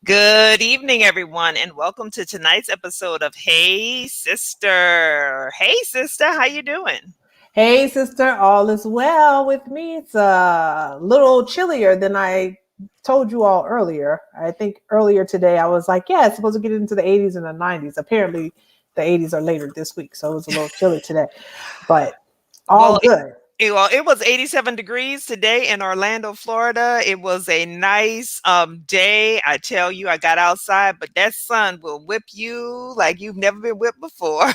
Good evening, everyone, and welcome to tonight's episode of Hey Sister. Hey sister, how you doing? Hey, sister, all is well with me. It's a little chillier than I told you all earlier. I think earlier today I was like, yeah, it's supposed to get into the 80s and the 90s. Apparently, the 80s are later this week, so it was a little chilly today, but all Well, good. it was 87 degrees today in Orlando, Florida. It was a nice day. I tell you, I got outside, but that sun will whip you like you've never been whipped before.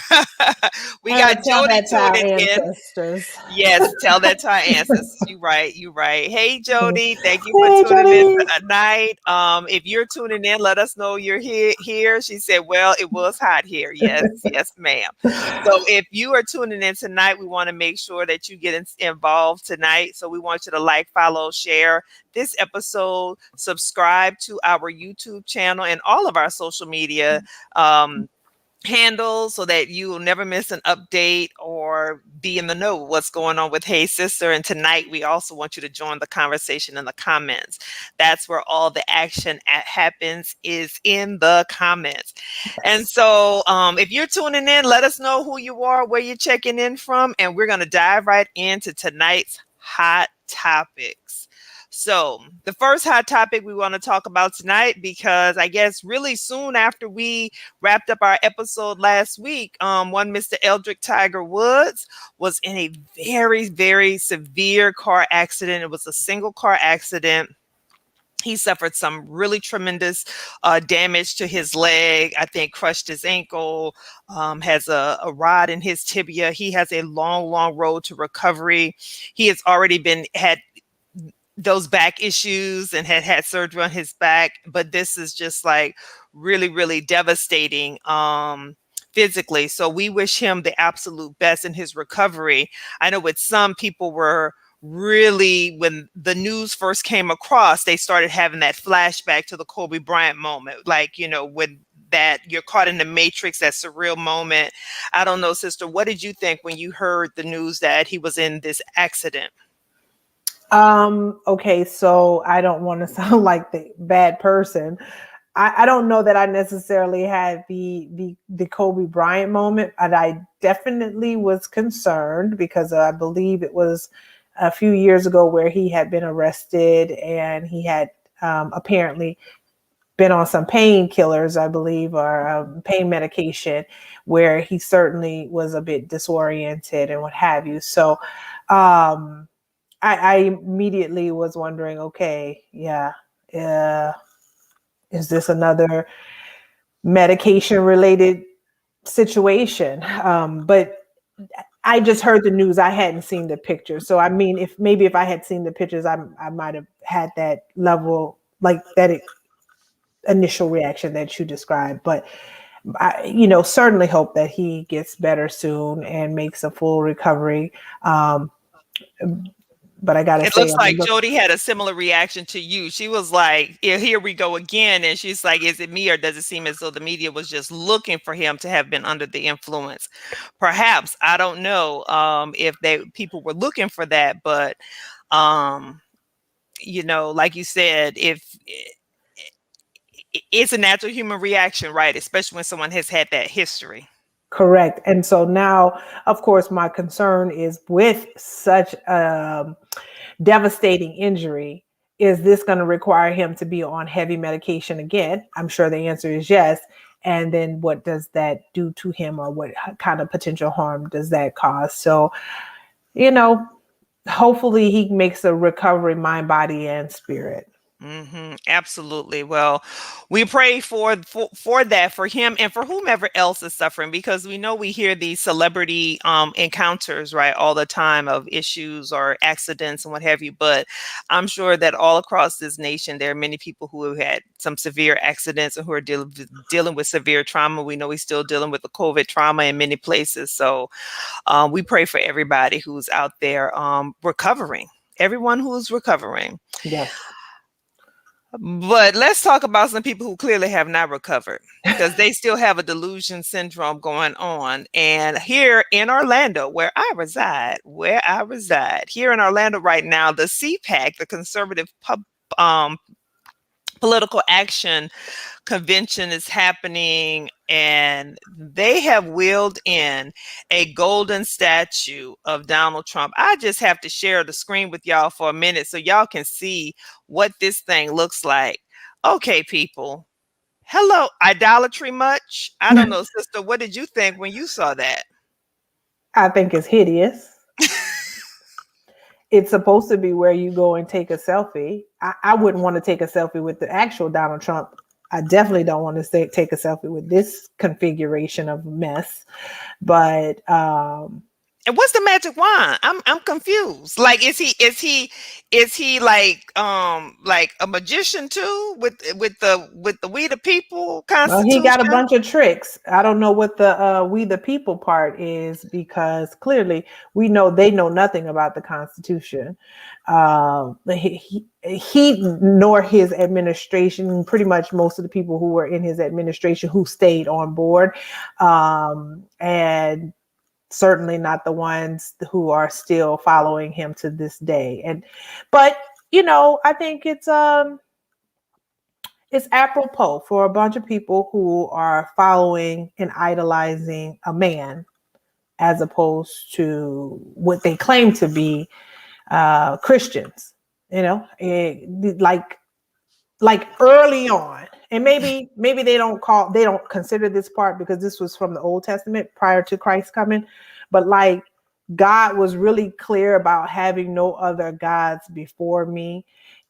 We got Tell Jody that to our tuning in. ancestors. Yes, tell that to our ancestors. You right, you right. Hey Jody, thank you for Hey, tuning in Jody. tonight. If you're tuning in, let us know you're here. She said, well, it was hot here. Yes, yes, ma'am. So if you are tuning in tonight, we want to make sure that you get involved tonight. So we want you to like, follow, share this episode, subscribe to our YouTube channel and all of our social media handles so that you will never miss an update or be in the know what's going on with Hey Sister. And tonight we also want you to join the conversation in the comments. That's where all the action happens, is in the comments. And Yes. so if you're tuning in, let us know who you are, where you're checking in from, and we're going to dive right into tonight's hot topics. So, the first hot topic we want to talk about tonight, because I guess really soon after we wrapped up our episode last week, one Mr. Eldrick Tiger Woods was in a very, very severe car accident. It was a single car accident. He suffered some really tremendous damage to his leg. I think crushed his ankle, has a rod in his tibia. He has a long, long road to recovery. He has already had those back issues and had surgery on his back, but this is just like really, really devastating physically. So we wish him the absolute best in his recovery. I know with some people were really, when the news first came across, they started having that flashback to the Kobe Bryant moment, like, when that you're caught in the matrix, that surreal moment. I don't know, sister, what did you think when you heard the news that he was in this accident? Okay, so I don't want to sound like the bad person. I don't know that I necessarily had the Kobe Bryant moment, but I definitely was concerned because I believe it was a few years ago where he had been arrested and he had apparently been on some painkillers, I believe, or pain medication, where he certainly was a bit disoriented and what have you. So um, I immediately was wondering, okay, yeah, uh, is this another medication related situation? But I just heard the news. I hadn't seen the pictures. So I mean, if I had seen the pictures, I might have had that level, like that initial reaction that you described. But certainly hope that he gets better soon and makes a full recovery. Um, but I gotta It say, looks I'm a like little Jody had a similar reaction to you. She was like, "Yeah, here we go again." And she's like, is it me, or does it seem as though the media was just looking for him to have been under the influence? Perhaps, I don't know if people were looking for that, but um, like you said, if it's a natural human reaction, right? Especially when someone has had that history. correct. And so now, of course, my concern is with such devastating injury. Is this going to require him to be on heavy medication again? I'm sure the answer is yes. And then what does that do to him, or what kind of potential harm does that cause? So, you know, hopefully he makes a recovery, mind, body, and spirit. Absolutely. Well, we pray for that, for him and for whomever else is suffering, because we know we hear these celebrity encounters, right, all the time, of issues or accidents and what have you. But I'm sure that all across this nation, there are many people who have had some severe accidents and who are dealing with severe trauma. We know we're still dealing with the COVID trauma in many places. So we pray for everybody who's out there recovering, everyone who's recovering. Yes. But let's talk about some people who clearly have not recovered, because they still have a delusion syndrome going on. And here in Orlando, here in Orlando right now, the CPAC, the Conservative um, political action convention is happening, and they have wheeled in a golden statue of Donald Trump. I just have to share the screen with y'all for a minute so y'all can see what this thing looks like. Okay, people. Hello, idolatry much? I don't know, sister. What did you think when you saw that? I think it's hideous. It's supposed to be where you go and take a selfie. I wouldn't want to take a selfie with the actual Donald Trump. I definitely don't want to take a selfie with this configuration of mess. But And what's the magic wand? I'm confused. Like, is he like a magician too with the we the people well, he got a constitution? bunch of tricks. I don't know what the we the people part is, because clearly we know they know nothing about the Constitution. He nor his administration, pretty much most of the people who were in his administration who stayed on board, and certainly not the ones who are still following him to this day. But I think it's apropos for a bunch of people who are following and idolizing a man as opposed to what they claim to be Christians. Like early on, and maybe they don't consider this part because this was from the Old Testament prior to Christ coming, but like God was really clear about having no other gods before me,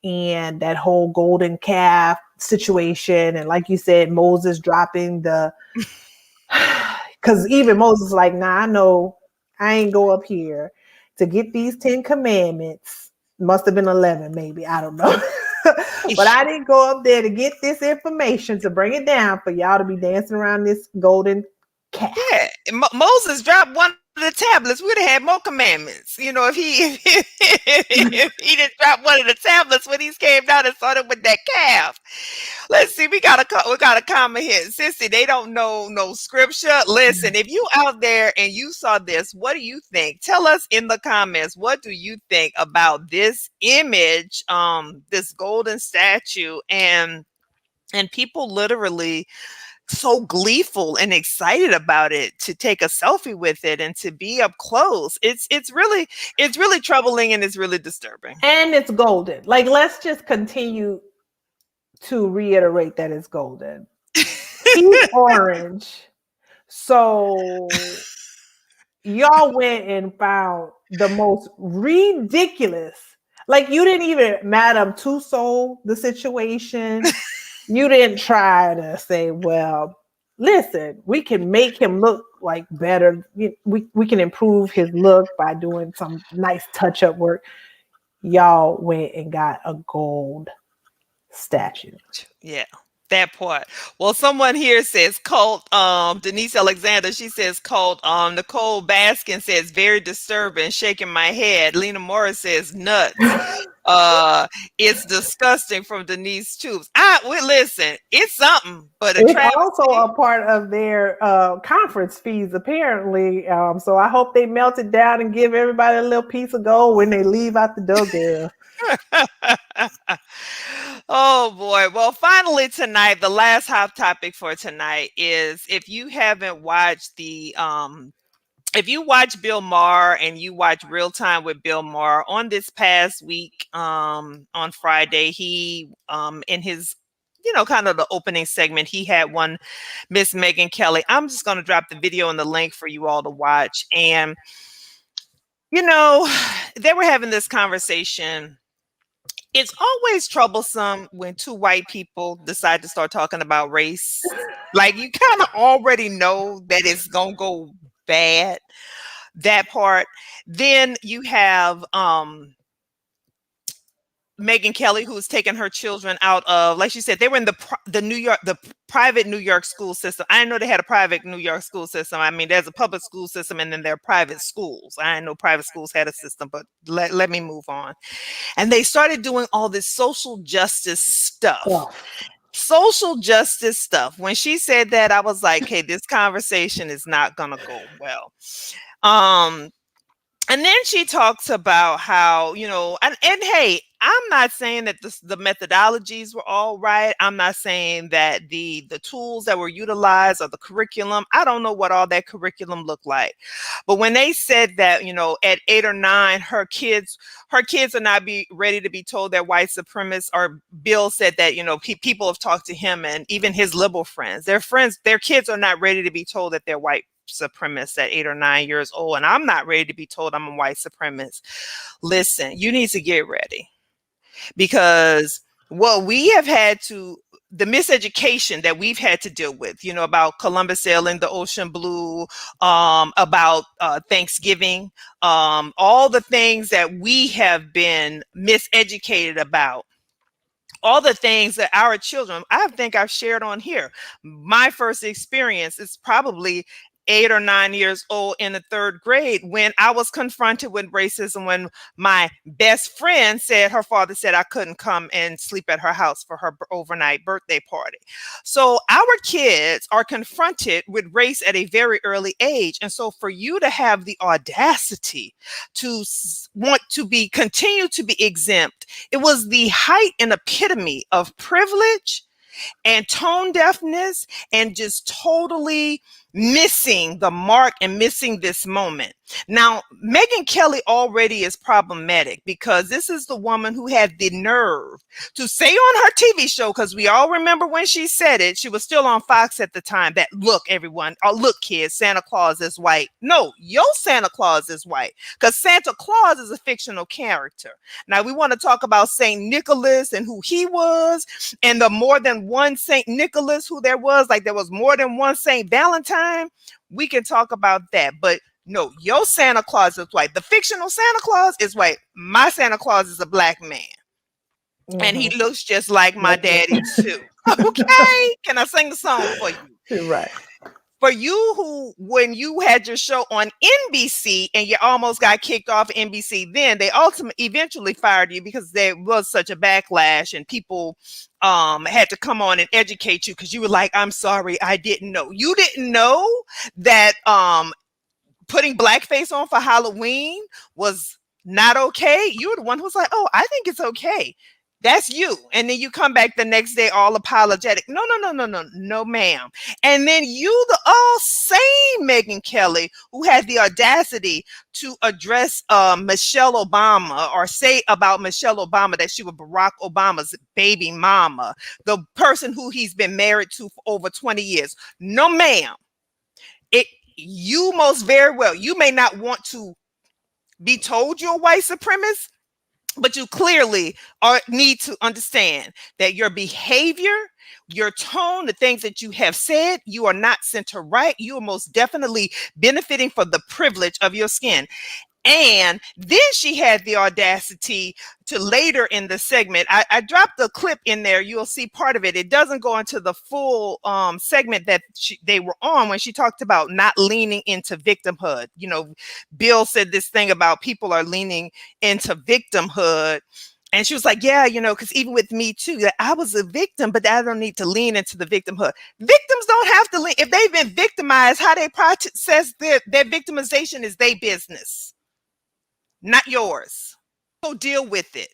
and that whole golden calf situation, and like you said, Moses dropping the because even Moses like, nah, I know I ain't go up here to get these 10 commandments. Must have been 11, maybe, I don't know. But I didn't go up there to get this information to bring it down for y'all to be dancing around this golden calf. Yeah, Moses dropped one of the tablets. We'd have had more commandments. If if he didn't drop one of the tablets when he came down and started with that calf. Let's see. We got a comment here. Sissy, they don't know no scripture. Listen, if you out there and you saw this, what do you think? Tell us in the comments. What do you think about this image, this golden statue, and people literally so gleeful and excited about it to take a selfie with it and to be up close. It's really troubling, and it's really disturbing. And it's golden. Like, let's just continue to reiterate that it's golden. He's orange. So y'all went and found the most ridiculous. Like, you didn't even Madame Tussauds the situation. You didn't try to say, well, listen, we can make him look like better. We can improve his look by doing some nice touch-up work. Y'all went and got a gold statue. Yeah, that part. Well, someone here says cult. Denise Alexander, she says cult. Nicole Baskin says very disturbing, shaking my head. Lena Morris says nuts. It's disgusting from Denise Tubes. Listen, it's something, but it's also a part of their conference fees, apparently. So I hope they melt it down and give everybody a little piece of gold when they leave out the door, girl. Oh boy. Well, finally tonight, the last hot topic for tonight is, if you haven't watched if you watch Bill Maher and you watch Real Time with Bill Maher, on this past week, on Friday, he in his kind of the opening segment, he had one Miss Megyn Kelly. I'm just going to drop the video and the link for you all to watch. And they were having this conversation. It's always troublesome when two white people decide to start talking about race. Like, you kind of already know that it's going to go bad, that part. Then you have Megyn Kelly, who's taken her children out of, like she said, they were in the private New York school system. I didn't know they had a private New York school system. I mean, there's a public school system, and then there are private schools. I didn't know private schools had a system, but let me move on. And they started doing all this social justice stuff. Oh. Social justice stuff. When she said that, I was like, hey, this conversation is not gonna go well. And then she talks about how, and hey, I'm not saying that the methodologies were all right. I'm not saying that the tools that were utilized or the curriculum, I don't know what all that curriculum looked like. But when they said that, at 8 or 9, her kids are not be ready to be told they're white supremacists, or Bill said that, people have talked to him and even his liberal friends, their kids are not ready to be told that they're white supremacist at 8 or 9 years old, and I'm not ready to be told I'm a white supremacist. Listen, you need to get ready, because what we have had to the miseducation that we've had to deal with, about Columbus sailing the ocean blue, about Thanksgiving, all the things that we have been miseducated about, all the things that our children, I think I've shared on here. My first experience is probably 8 or 9 years old in the third grade, when I was confronted with racism, when my best friend said her father said I couldn't come and sleep at her house for her overnight birthday party. So our kids are confronted with race at a very early age. And so for you to have the audacity to want to be continue to be exempt, it was the height and epitome of privilege and tone deafness, and just totally missing the mark and missing this moment. Now, Megyn Kelly already is problematic, because this is the woman who had the nerve to say on her TV show, because we all remember when she said it, she was still on Fox at the time, that look, everyone, look, kids, Santa Claus is white. No, your Santa Claus is white, because Santa Claus is a fictional character. Now, we want to talk about St. Nicholas and who he was, and the more than one St. Nicholas who there was, like there was more than one St. Valentine. We can talk about that. But no, your Santa Claus is white. The fictional Santa Claus is white. My Santa Claus is a black man. Mm-hmm. And he looks just like my daddy too. Okay. Can I sing the song for you? Right. For you who, when you had your show on NBC and you almost got kicked off NBC, then they eventually fired you because there was such a backlash, and people had to come on and educate you, because you were like, I'm sorry, I didn't know. You didn't know that putting blackface on for Halloween was not okay. You were the one who was like, oh, I think it's okay. That's you. And then you come back the next day all apologetic. No, ma'am. And then you, the all same Megyn Kelly, who had the audacity to address Michelle Obama, or say about Michelle Obama that she was Barack Obama's baby mama, the person who he's been married to for over 20 years. No, ma'am. You most very well, you may not want to be told you're a white supremacist, but you clearly need to understand that your behavior, your tone, the things that you have said, you are not center right. You are most definitely benefiting from the privilege of your skin. And then she had the audacity to later in the segment, I dropped a clip in there. You'll see part of it. It doesn't go into the full segment that they were on, when she talked about not leaning into victimhood. Bill said this thing about people are leaning into victimhood. And she was like, yeah, because even with me too, that I was a victim, but I don't need to lean into the victimhood. Victims don't have to lean. If they've been victimized, how they process their victimization is their business, not yours. So deal with it.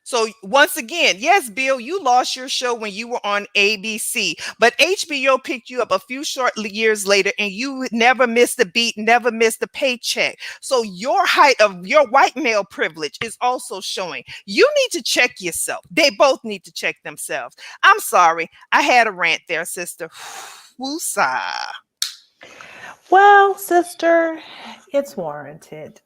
So once again, yes, Bill, you lost your show when you were on ABC, but HBO picked you up a few short years later, and you never missed a beat, never missed a paycheck. So your height of your white male privilege is also showing. You need to check yourself. They both need to check themselves. I'm sorry. I had a rant there, sister. Woosah. Well, sister, it's warranted.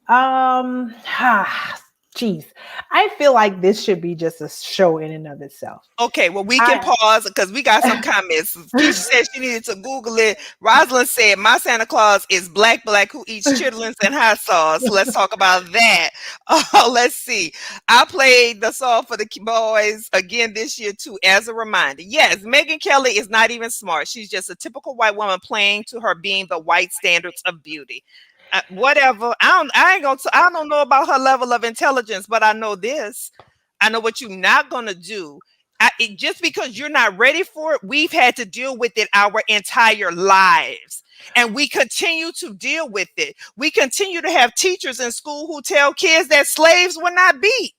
Geez, I feel like this should be just a show in and of itself. Okay, well, we can pause because we got some comments. Keisha said she needed to Google it. Rosalind said, my Santa Claus is black, who eats chitlins and hot sauce. Let's talk about that. Let's see. I played the song for the boys again this year, too, as a reminder. Yes, Megyn Kelly is not even smart. She's just a typical white woman playing to her being the white standards of beauty. Whatever. I don't know about her level of intelligence, but I know this. I know what you're not gonna do. Just because you're not ready for it, we've had to deal with it our entire lives. And we continue to deal with it. We continue to have teachers in school who tell kids that slaves were not beat.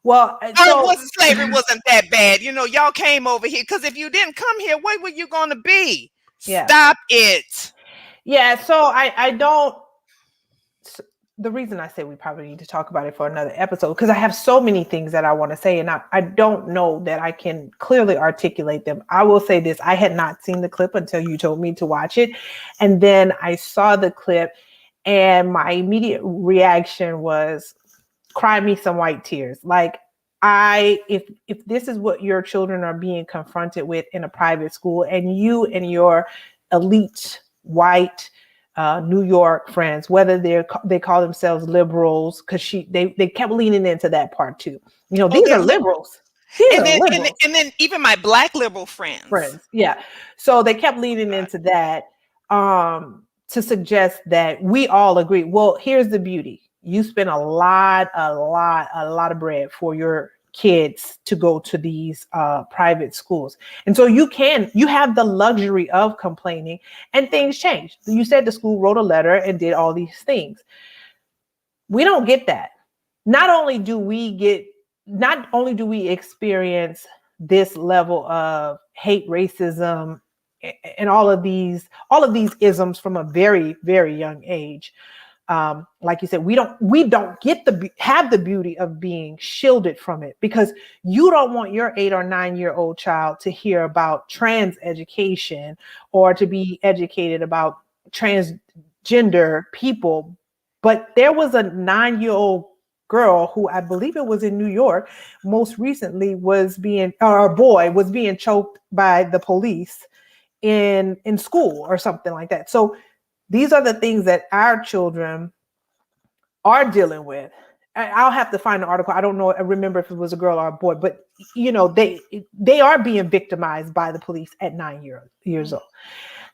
Well, It wasn't slavery wasn't that bad. Y'all came over here because if you didn't come here, where were you going to be? Yeah. Stop it. Yeah. So I don't. The reason I say we probably need to talk about it for another episode, because I have so many things that I want to say, and I don't know that I can clearly articulate them. I will say this: I had not seen the clip until you told me to watch it, and then I saw the clip, and my immediate reaction was, cry me some white tears. Like, if this is what your children are being confronted with in a private school, and you and your elite white New York friends, whether they call themselves liberals, because they kept leaning into that part too. These are liberals. These are liberals. And then even my black liberal friends. Yeah. So they kept leaning into that to suggest that we all agree. Well, here's the beauty. You spend a lot of bread for your kids to go to these private schools. And so you have the luxury of complaining, and things change. You said the school wrote a letter and did all these things. We don't get that. Not only do we experience this level of hate, racism, and all of these isms from a very, very young age. Like you said, we don't get have the beauty of being shielded from it, because you don't want your 8 or 9-year-old child to hear about trans education or to be educated about transgender people. But there was a 9-year-old girl who, I believe it was in New York, most recently a boy was being choked by the police in school or something like that. So these are the things that our children are dealing with. I'll have to find the article. I don't know. I remember if it was a girl or a boy, but they are being victimized by the police at 9 years old.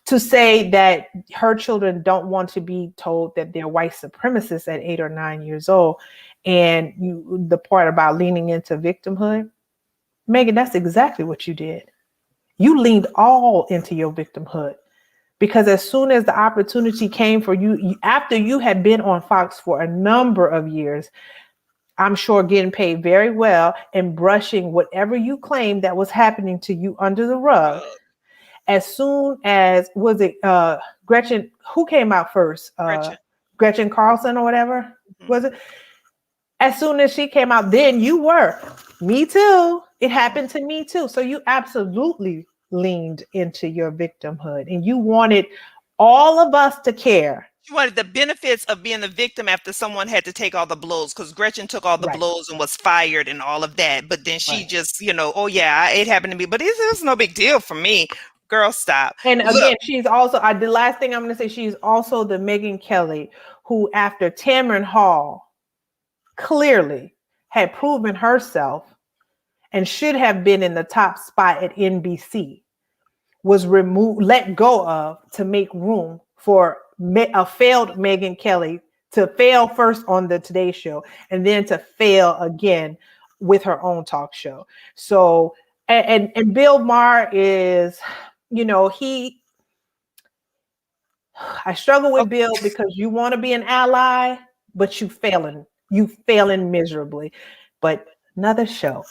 To say that her children don't want to be told that they're white supremacists at 8 or 9 years old, and the part about leaning into victimhood, Megyn, that's exactly what you did. You leaned all into your victimhood. Because as soon as the opportunity came for you, after you had been on Fox for a number of years, I'm sure getting paid very well and brushing whatever you claimed that was happening to you under the rug. As soon as, was it Gretchen, who came out first? Gretchen Carlson or whatever, was it? As soon as she came out, then you were. Me too. It happened to me too. So you absolutely leaned into your victimhood, and you wanted all of us to care. You wanted the benefits of being the victim after someone had to take all the blows, because Gretchen took all the blows and was fired and all of that. But then she just, oh yeah, it happened to me, but it was no big deal for me. Girl, stop. And again, she's also, the last thing I'm going to say, she's also the Megyn Kelly who, after Tamron Hall clearly had proven herself and should have been in the top spot at NBC, was let go of to make room for a failed Megyn Kelly to fail first on the Today Show and then to fail again with her own talk show. So, and Bill Maher is, I struggle with Bill, because you want to be an ally, but you failing miserably. But another show.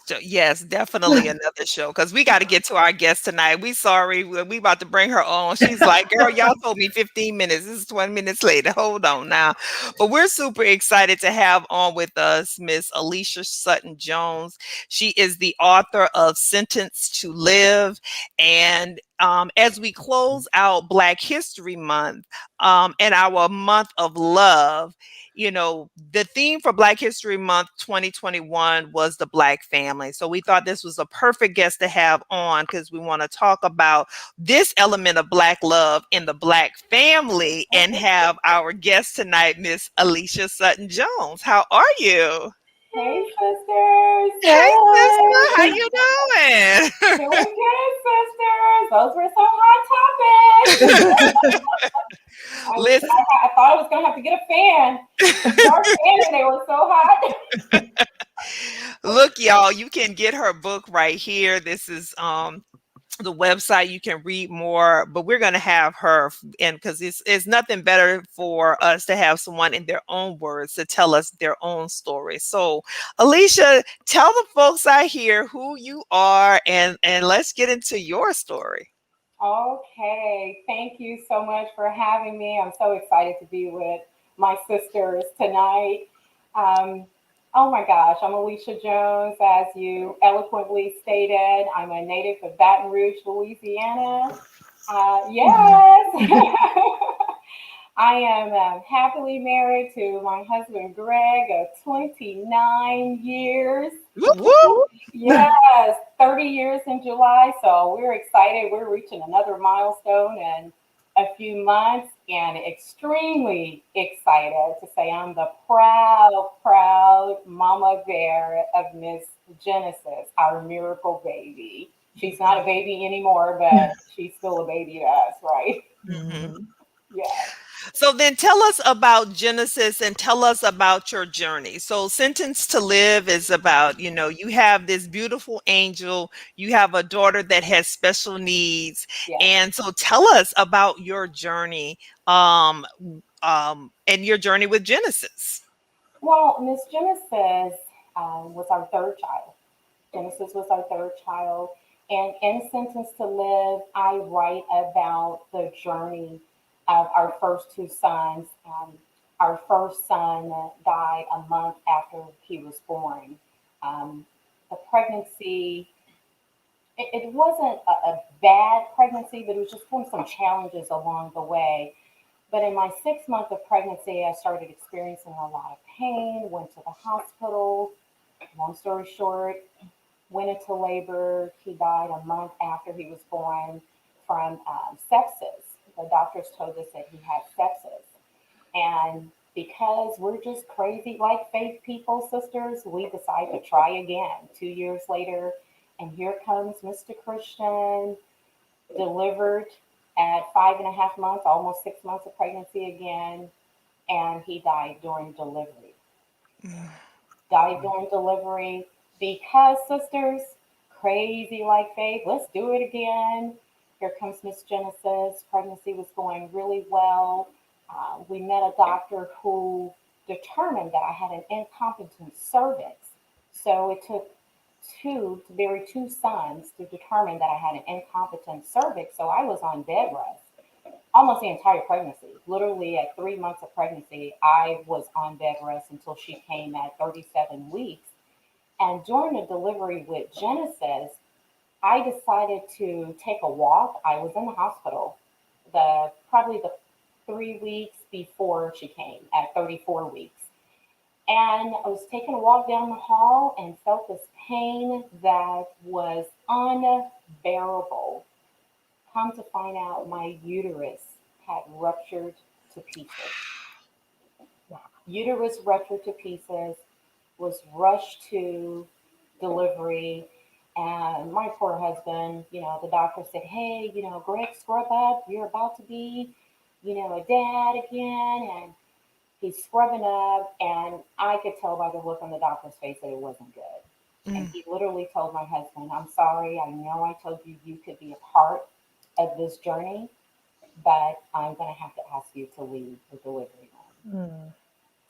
So, yes, definitely another show, because we got to get to our guest tonight. We sorry, we about to bring her on. She's like, girl, y'all told me 15 minutes. This is 20 minutes later. Hold on now. But we're super excited to have on with us Miss Alicia Sutton Jones. She is the author of Sentenced to Live. And as we close out Black History Month and our month of love, the theme for Black History Month 2021 was the Black family. So we thought this was a perfect guest to have on, because we want to talk about this element of Black love in the Black family, and have our guest tonight, Miss Alicia Sutton Jones. How are you? Hey, sisters. Hey, sister. How you doing? Doing good, sisters. Those were some hot topics. I thought I was going to have to get a fan. Our fan, and they were so hot. Look, y'all, you can get her book right here. This is the website. You can read more, but we're going to have her, and because it's nothing better for us to have someone in their own words to tell us their own story. So, Alicia, tell the folks out here who you are, and let's get into your story. Okay, thank you so much for having me. I'm so excited to be with my sisters tonight. Um, oh my gosh, I'm Alicia Jones, as you eloquently stated. I'm a native of Baton Rouge, Louisiana. Yes. I am happily married to my husband Greg of 29 years. Whoop, Whoop, whoop. whoop. Yes, 30 years in July. So we're excited. We're reaching another milestone in a few months and extremely excited to say I'm the proud mama bear of Miss Genesis, our miracle baby. She's not a baby anymore, but she's still a baby to us, right? Mhm. Mhm. Yeah. So then tell us about Genesis and tell us about your journey. So Sentence to Live is about, you have this beautiful angel, you have a daughter that has special needs. Yeah. And so tell us about your journey and your journey with Genesis. Well, Miss Genesis was our third child. Genesis was our third child. And in Sentence to Live, I write about the journey of our first two sons. Our first son died a month after he was born. Um, the pregnancy, it wasn't a bad pregnancy, but it was just from some challenges along the way. But in my 6 month of pregnancy, I started experiencing a lot of pain, went to the hospital. Long story short, went into labor. He died a month after he was born from sepsis. The doctors told us that he had sepsis. And because we're just crazy like faith people, sisters, we decided to try again 2 years later. And here comes Mr. Christian, delivered at 5.5 months, almost 6 months of pregnancy again. And he died during delivery. Died during delivery because, sisters, crazy like faith, let's do it again. Here comes Miss Genesis. Pregnancy was going really well. We met a doctor who determined that I had an incompetent cervix. So it took two to bury two sons to determine that I had an incompetent cervix. So I was on bed rest almost the entire pregnancy. Literally at 3 months of pregnancy, I was on bed rest until she came at 37 weeks. And during the delivery with Genesis, I decided to take a walk. I was in the hospital probably the 3 weeks before she came at 34 weeks. And I was taking a walk down the hall and felt this pain that was unbearable. Come to find out, my uterus had ruptured to pieces. Uterus ruptured to pieces, was rushed to delivery. And my poor husband, the doctor said, hey, Greg, scrub up. You're about to be, a dad again. And he's scrubbing up. And I could tell by the look on the doctor's face that it wasn't good. And Mm. he literally told my husband, I'm sorry. I know I told you you could be a part of this journey, but I'm going to have to ask you to leave the delivery room. Mm.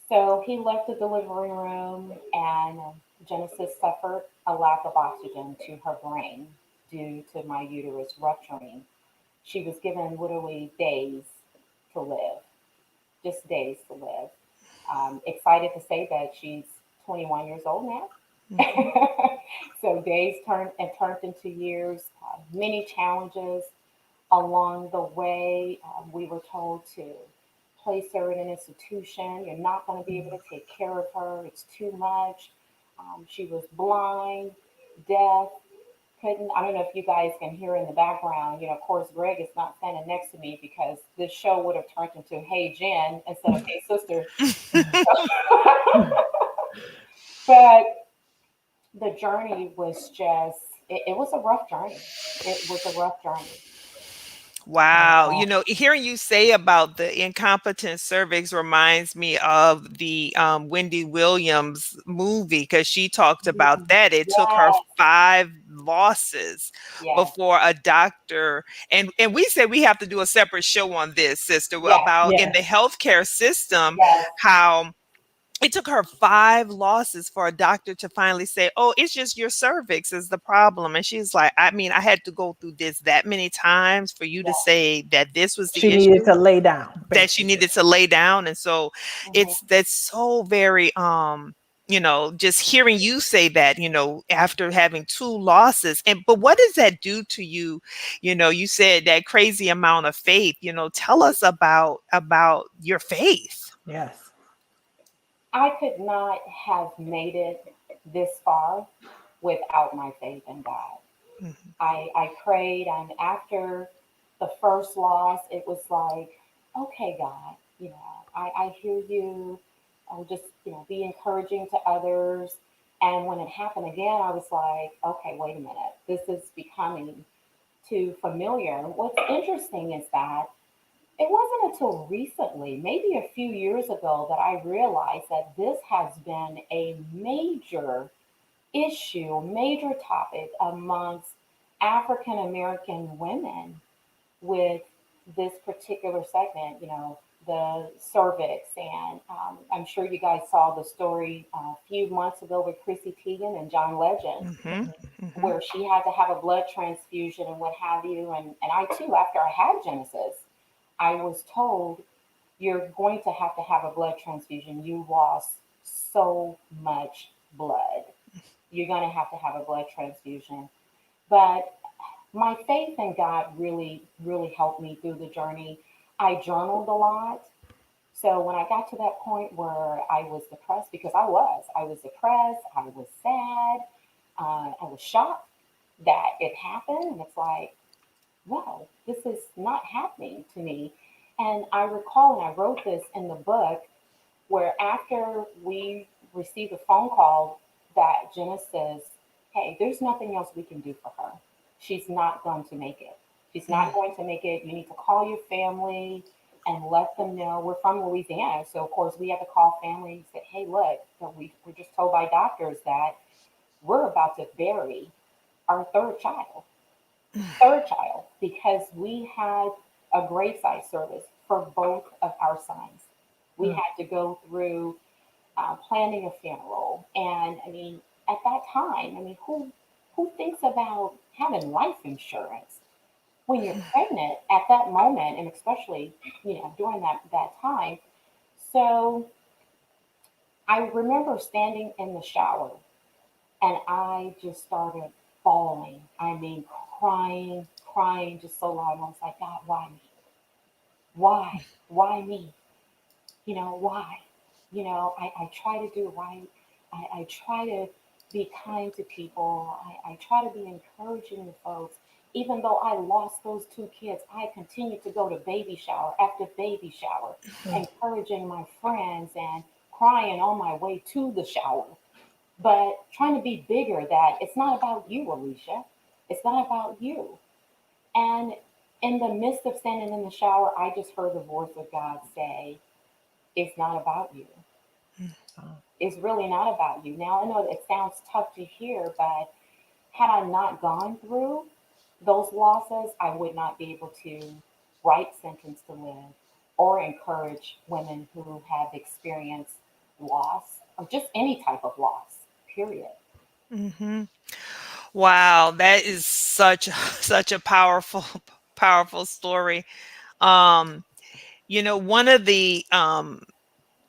So he left the delivery room, and Genesis suffered a lack of oxygen to her brain due to my uterus rupturing. She was given literally days to live, just days to live. Excited to say that she's 21 years old now. So days turned into years, many challenges along the way. We were told to place her in an institution. You're not going to be able to take care of her. It's too much. She was blind, deaf, couldn't. I don't know if you guys can hear in the background. Of course, Greg is not standing next to me because this show would have turned into Hey Jen instead of Hey Sister. But the journey was just, it was a rough journey. It was a rough journey. Wow. Hearing you say about the incompetent cervix reminds me of the Wendy Williams movie, because she talked about that. It took her Yes, 5 losses yes, before a doctor, and we said we have to do a separate show on this, sister, yes, about in the Yes. healthcare system, yes. how it took her 5 losses for a doctor to finally say, "Oh, it's just your cervix is the problem." And she's like, "I mean, I had to go through this that many times for you to Yes. say that this was She the needed issue, to lay down, that she basically. needed to lay down." And so Hmm. that's so very just hearing you say that, after having 2 losses. And but what does that do to you? You said that crazy amount of faith. Tell us about your faith. Yes. I could not have made it this far without my faith in God. Mhm. I prayed, and after the first loss, it was like, okay, God, I hear you. I'll just, be encouraging to others. And when it happened again, I was like, okay, wait a minute. This is becoming too familiar. What's interesting is that it wasn't until recently, maybe a few years ago, that I realized that this has been a major issue, a major topic amongst African American women with this particular segment, the cervix. And I'm sure you guys saw the story a few months ago with Chrissy Teigen and John Legend, Mhm. Mhm. where she had to have a blood transfusion and what have you. And I too, after I had Genesis, I was told you're going to have a blood transfusion. You lost so much blood. You're going to have a blood transfusion. But my faith in God really, really helped me through the journey. I journaled a lot. So when I got to that point where I was depressed, because I was depressed, I was sad, I was shocked that it happened. And it's like, wow, this is not happening to me. And I recall, and I wrote this in the book, where after we received a phone call that Jenna says, hey, there's nothing else we can do for her. She's not going to make it. She's not going to make it. You need to call your family and let them know. We're from Louisiana. So, of course, we had to call family and say, hey, look, we're just told by doctors that we're about to bury our third child, because we had a graveside service for both of our sons. We Mm. had to go through planning a funeral, and I mean, at that time, I mean, who thinks about having life insurance when you're pregnant at that moment, and especially during that time? So I remember standing in the shower, and I just started bawling. I mean, crying, crying just so loud. I was like, God, why me? Why? Why me? Why? I try to do right. I try to be kind to people. I try to be encouraging to folks. Even though I lost those 2 kids, I continue to go to baby shower after baby shower, Mm. encouraging my friends and crying on my way to the shower, but trying to be bigger, that it's not about you, Alicia. It's not about you. And in the midst of standing in the shower, I just heard the voice of God say, it's not about you. Oh. It's really not about you. Now, I know it sounds tough to hear, but had I not gone through those losses, I would not be able to write Sentence to Live or encourage women who have experienced loss or just any type of loss, period. Hmm. Wow, that is such such a powerful story. Um, one of the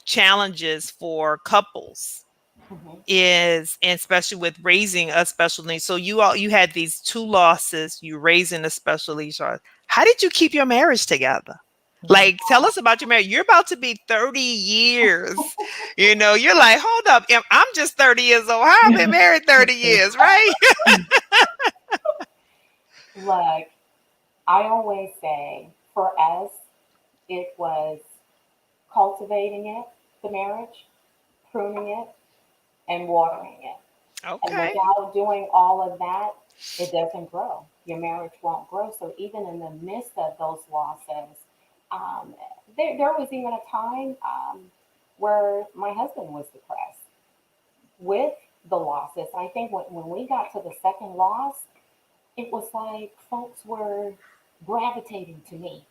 challenges for couples Mhm. is, and especially with raising a special needs. So you had these 2 losses, you raising a special needs child. How did you keep your marriage together? Mm. Like, tell us about your marriage. You're about to be 30 years. You're like, hold up. I'm just 30 years old. How have I been married 30 years, right? Look, I always say for us, it was cultivating it, the marriage, pruning it, and watering it. And Okay. without doing all of that, it doesn't grow. your marriage won't grow. So even in the midst of those losses, um, there was even a time where my husband was depressed with the losses. I think when we got to the second loss, it was like folks were gravitating to me.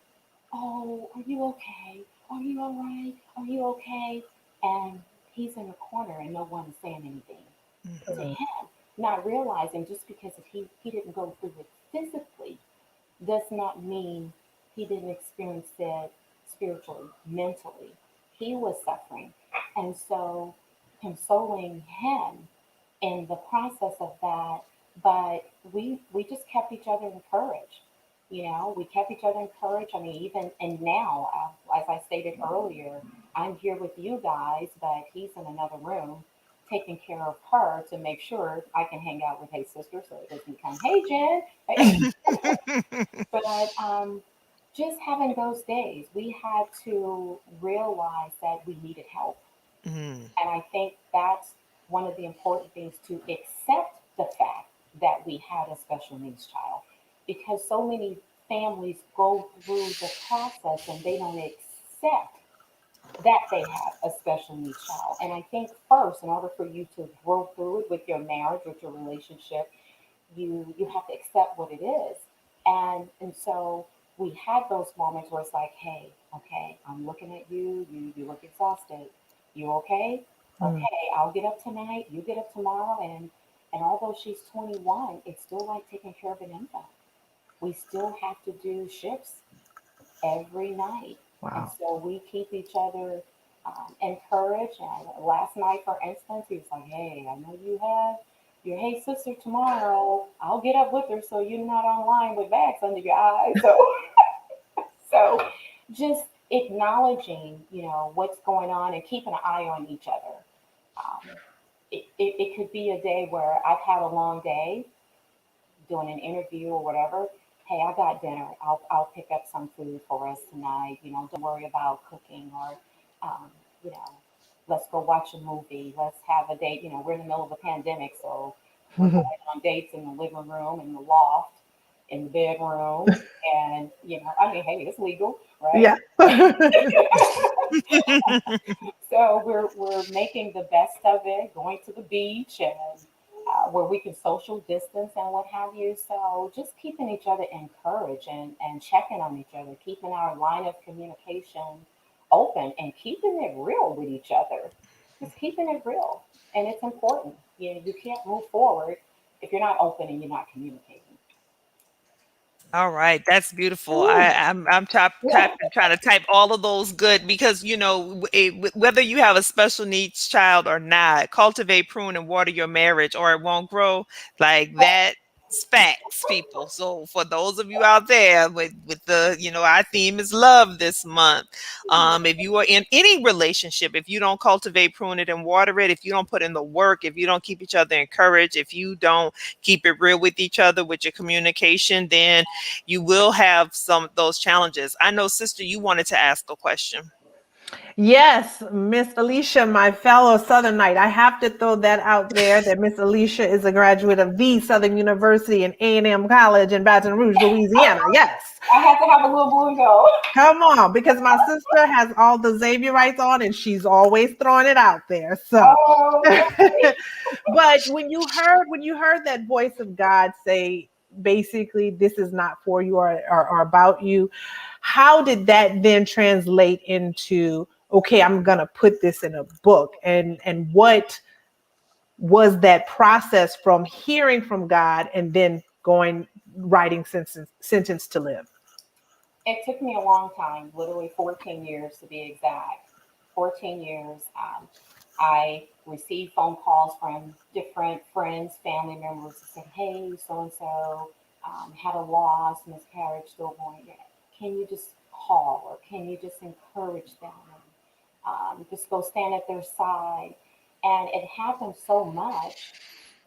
Oh, are you okay? Are you all right? Are you okay? And he's in the corner and no one is saying anything to Mhm. him, not realizing just because he didn't go through it physically does not mean he didn't experience it spiritually, mentally. He was suffering. And so consoling him in the process of that, but we just kept each other encouraged. You know, we kept each other encouraged. I mean, even and now, as I stated earlier, I'm here with you guys, but he's in another room taking care of her to make sure I can hang out with Hey Sister, so it doesn't become Hey Jen. But just having those days, we had to realize that we needed help. Mhm. And I think that's one of the important things, to accept the fact that we had a special needs child. Because so many families go through the process and they don't accept that they have a special needs child. And I think first, in order for you to grow through it with your marriage, with your relationship, you have to accept what it is. And so we had those moments where it's like, hey, okay, I'm looking at you, you look exhausted. You okay? Mm. Okay, I'll get up tonight, you get up tomorrow. And although she's 21, it's still like taking care of an infant. We still have to do shifts every night. And Wow. so we keep each other encouraged. And last night, for instance, he was like, hey, I know you have your Hey Sister tomorrow. I'll get up with her so you're not online with bags under your eyes. So just acknowledging, what's going on and keeping an eye on each other. Um, it could be a day where I've had a long day doing an interview or whatever. Hey, I got dinner. I'll pick up some food for us tonight. Don't worry about cooking, or um, you know, let's go watch a movie. Let's have a date. We're in the middle of a pandemic, so we're going on dates in the living room, in the loft, in the bedroom, and I mean, hey, it's legal, right? Yeah. So we're making the best of it, going to the beach and where we can social distance and what have you. So just keeping each other encouraged and checking on each other, keeping our line of communication open and keeping it real with each other. Just keeping it real. And it's important. You can't move forward if you're not open and you're not communicating. All right, that's beautiful. Ooh. I'm typing, trying to type all of those good because whether you have a special needs child or not, cultivate, prune, and water your marriage, or it won't grow. Like that. Facts, people. So for those of you out there with the our theme is love this month. If you are in any relationship, if you don't cultivate, prune it, and water it, if you don't put in the work, if you don't keep each other encouraged, if you don't keep it real with each other with your communication, then you will have some of those challenges. I know, sister, you wanted to ask a question. Yes, Miss Alicia, my fellow Southernite. I have to throw that out there that Miss Alicia is a graduate of the Southern University and A&M College in Baton Rouge, Louisiana. Yes. I had to have a little blue though. Come on, because my sister has all the Xavierites on and she's always throwing it out there. So Oh, but when you heard that voice of God say basically this is not for you or about you, how did that then translate into, okay, I'm gonna put this in a book? And what was that process from hearing from God and then going writing sentence to live? it took me a long time, literally 14 years to be exact. 14 years. I received phone calls from different friends, family members who said, hey, so and so had a loss, miscarriage, stillborn. Can you just call, or can you just encourage them? Just go stand at their side. And it happened so much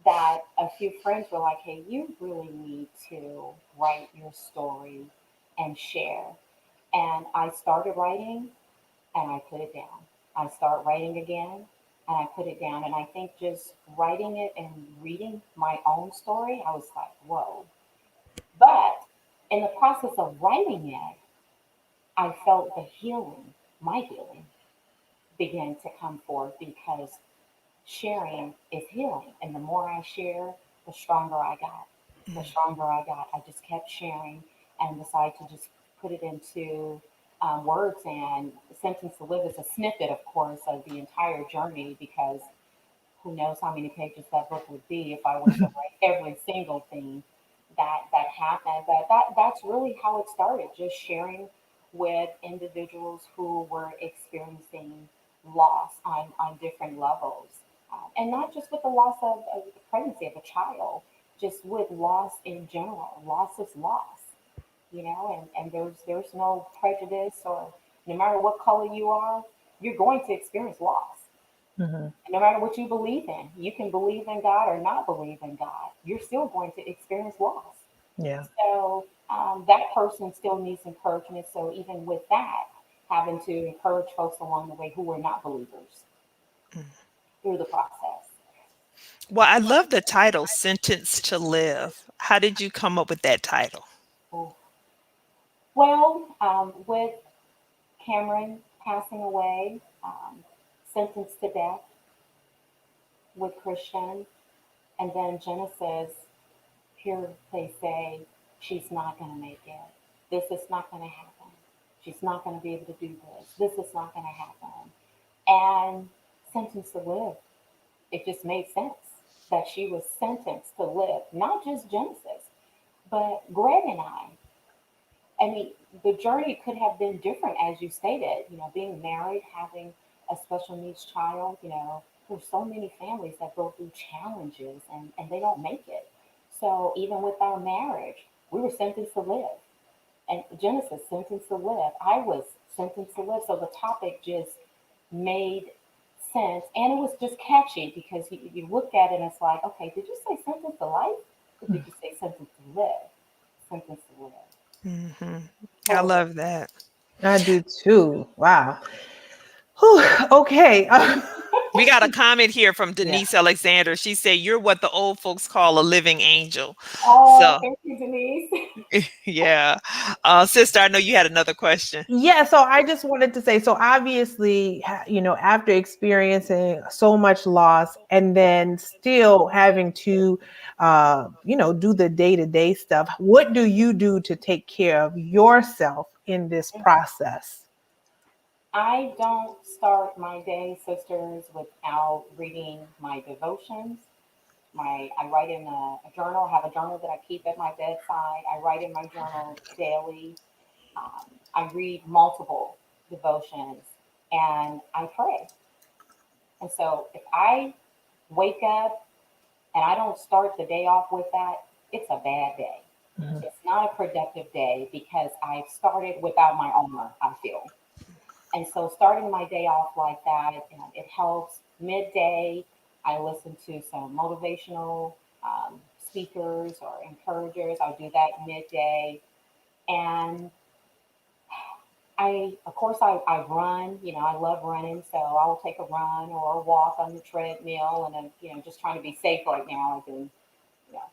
that a few friends were like, hey, you really need to write your story and share. And I started writing and I put it down. I start writing again and I put it down. And I think just writing it and reading my own story, I was like, whoa. But In the process of writing it, I felt the healing, my healing, begin to come forth because sharing is healing. And the more I share, the stronger I got. The stronger I got. I just kept sharing and decided to just put it into words. And Sentence to Live is a snippet, of course, of the entire journey because who knows how many pages that book would be if I was to write every single thing that happened. But that's really how it started, just sharing with individuals who were experiencing loss on different levels. And not just with the loss of the pregnancy of a child, just with loss in general. Loss is loss, and there's no prejudice or no matter what color you are, you're going to experience loss. Mhm. And no matter what you believe in, you can believe in God or not believe in God, you're still going to experience loss. Yeah. So that person still needs encouragement. So even with that, having to encourage folks along the way who were not believers through the process. Well, I love the title, Sentence to Live. How did you come up with that title? Ooh. Well, with Cameron passing away, sentenced to death with Christian, and then Genesis, here they say she's not going to make it. This is not going to happen. She's not going to be able to do this. This is not going to happen. And sentenced to live. It just made sense that she was sentenced to live, not just Genesis, but Greg and I. I mean, the journey could have been different, as you stated. Being married, having a special needs child. There's so many families that go through challenges and they don't make it. So even with our marriage, we were sentenced to live, and Genesis sentenced to live. I was sentenced to live. So the topic just made sense, and it was just catchy because you look at it and it's like, okay, did you say sentence to life, or did you say sentence to live? Sentence to live. Hmm. I Totally. love that. I do too. Wow. Whew, okay. We got a comment here from Yeah. Denise Alexander. She said, "You're what the old folks call a living angel." Oh, So, thank you, Denise. yeah. Sister, I know you had another question. Yeah, so I just wanted to say, so obviously, after experiencing so much loss and then still having to, do the day-to-day stuff, what do you do to take care of yourself in this process? I don't start my day, sisters, without reading my devotions. I write in a journal. I have a journal that I keep at my bedside. I write in my journal daily. I read multiple devotions and I pray. And so if I wake up and I don't start the day off with that, it's a bad day. Mhm. It's not a productive day because I've started without my armor, I feel. And so starting my day off like that, it helps. Midday, I listen to some motivational speakers or encouragers. I'll do that midday. And of course, I run. I love running. So I will take a run or a walk on the treadmill. And then, just trying to be safe right now. I've been,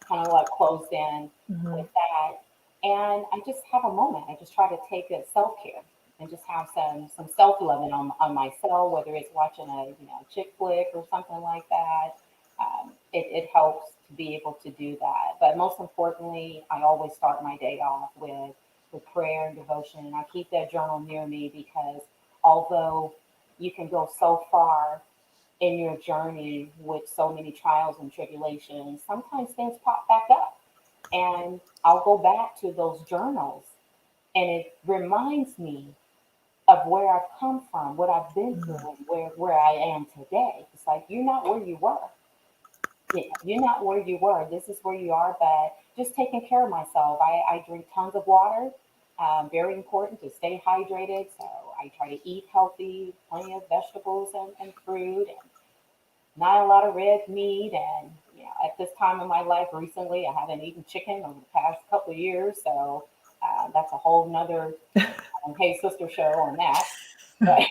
kind of like closed in Mhm. with that. And I just have a moment. I just try to take a self care and just have some self loving on myself, whether it's watching a chick flick or something like that. It helps to be able to do that. But most importantly, I always start my day off with prayer and devotion, and I keep that journal near me because although you can go so far in your journey with so many trials and tribulations, sometimes things pop back up. And I'll go back to those journals and it reminds me of where I've come from, what I've been through, Mhm. and where I am today. It's like you're not where you were. Yeah, you're not where you were. This is where you are, but just taking care of myself. I drink tons of water. Very important to stay hydrated. So I try to eat healthy, plenty of vegetables and fruit, and not a lot of red meat. And at this time in my life, recently, I haven't eaten chicken over the past couple of years. So that's a whole nother Hey Sister show on that. But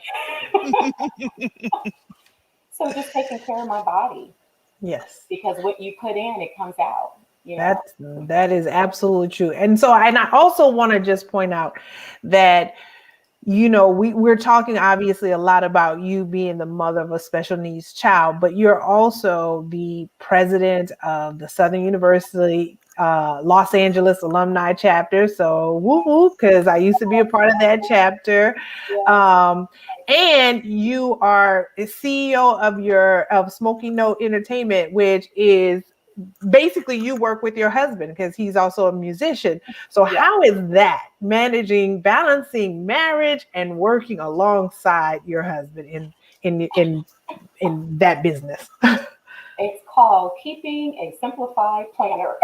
so just taking care of my body Yes. because what you put in, it comes out. you know. That is absolutely true. And so, and I also want to just point out that, you know, we're talking obviously a lot about you being the mother of a special needs child, but you're also the president of the Southern University Los Angeles alumni chapter. So woo woo, because I used to be a part of that chapter. Yeah. Um, and you are the CEO of Smoky Note Entertainment, which is basically you work with your husband because he's also a musician. So Yeah. how is that balancing marriage and working alongside your husband in that business? It's called keeping a simplified planner.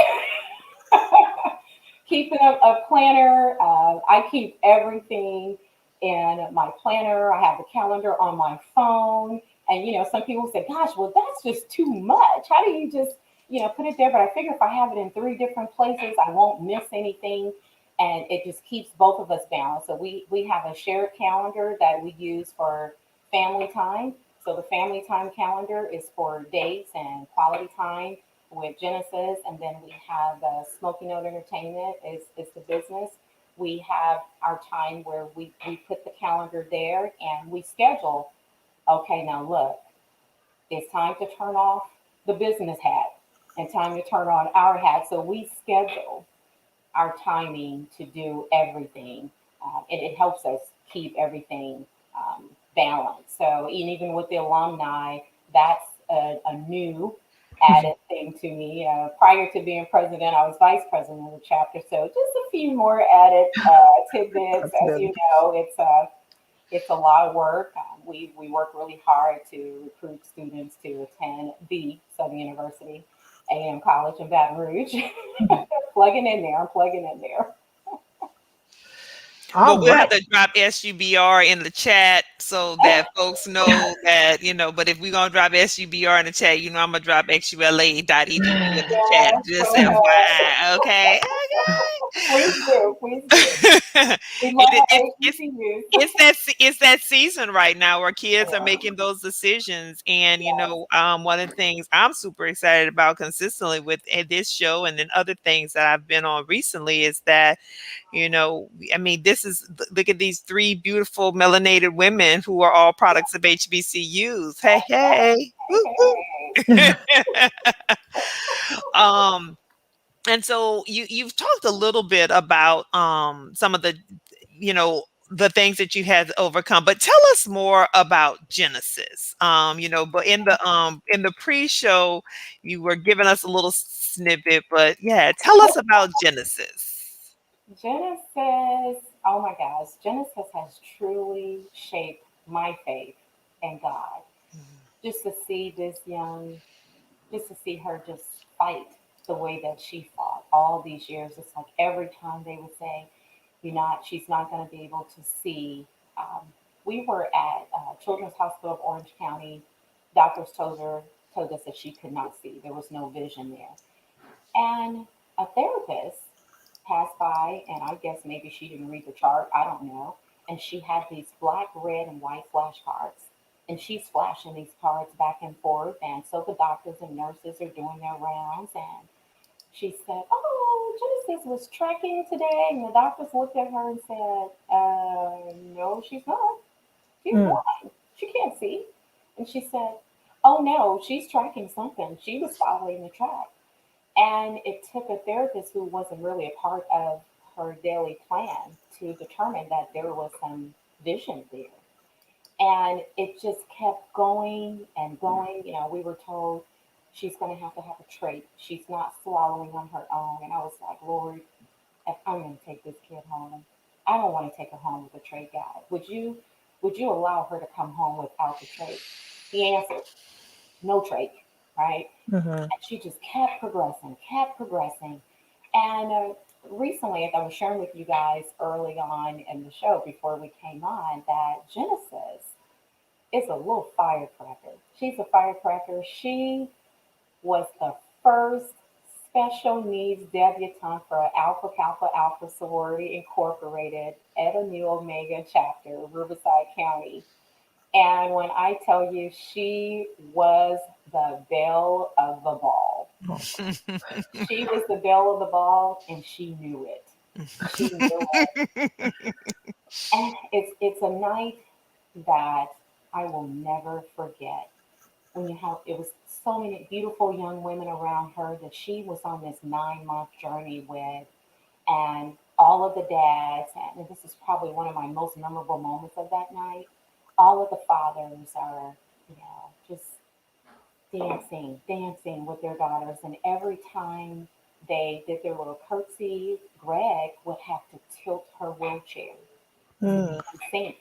Keeping a planner. I keep everything in my planner. I have the calendar on my phone. And, you know, some people say, gosh, well, that's just too much. How do you just, you know, put it there? But I figure if I have it in three different places, I won't miss anything. And it just keeps both of us balanced. So we have a shared calendar that we use for family time. So the family time calendar is for dates and quality time with Genesis, and then we have Smoky Note Entertainment is the business. We have our time where we put the calendar there and we schedule. Okay, now look, it's time to turn off the business hat and time to turn on our hat. So we schedule our timing to do everything, and it helps us keep everything balanced. So even with the alumni, that's a new added thing to me. Prior to being president, I was vice president of the chapter, so just a few more added tidbits. That's As good. you know, it's a lot of work. We work really hard to recruit students to attend the Southern University AM College in Baton Rouge. Plugging in there, I'm plugging in there. Well, All we'll have right. to drop SUBR in the chat so that folks know that, you know, but if we're going to drop SUBR in the chat, you know, I'm going to drop xula.edu in the chat. Yes, Just go ahead. FYI, okay? Please do, please do. We love it, our it, it's HBCUs. it's that season right now where kids are making those decisions, and you Yes, know, one of the things I'm super excited about consistently with this show and then other things that I've been on recently is that, you know, I mean, look at these three beautiful melanated women who are all products of HBCUs. Hey, that's right. hey. Hey, hey, hey. um and so you've talked a little bit about some of the, you know, the things that you had to overcome, but tell us more about Genesis. You know, but in the pre-show you were giving us a little snippet, but yeah, tell us about Genesis. Genesis, oh my gosh, Genesis has truly shaped my faith in God. Just to see this young, just to see her just fight the way that she fought all these years. It's like every time they would say, she's not going to be able to see. Um, we were at Children's Hospital of Orange County. Doctors told us that she could not see. There was no vision there. And a therapist passed by, and I guess maybe she didn't read the chart. I don't know. And she had these black, red, and white flashcards. And she's flashing these cards back and forth. And so the doctors and nurses are doing their rounds. And she said, "Oh, Genesis was tracking today." And the doctors looked at her and said, "No, she's not. She's Mm. blind. She can't see." And she said, "Oh, no, she's tracking something. She was following the track." And it took a therapist who wasn't really a part of her daily plan to determine that there was some vision there. And it just kept going and going. We were told she's going to have a trach. She's not swallowing on her own. And I was like, Lord, if I'm going to take this kid home, I don't want to take her home with a trach, God. Would you allow her to come home without the trach? He answered, no trach, right? Mhm. And she just kept progressing, kept progressing. And recently, as I was sharing with you guys early on in the show before we came on, that Genesis is a little firecracker. She's a firecracker. She was the first special needs debutante for Alpha Kappa Alpha Sorority Incorporated at a New Omega chapter, Riverside County. And when I tell you, she was the belle of the ball. She was the belle of the ball, and she knew it. She knew it. And it's a night that I will never forget. When you have it was so many beautiful young women around her that she was on this 9-month journey with, and all of the dads, and this is probably one of my most memorable moments of that night. All of the fathers are, just dancing with their daughters, and every time they did their little curtsy, Greg would have to tilt her wheelchair to Mm. sink.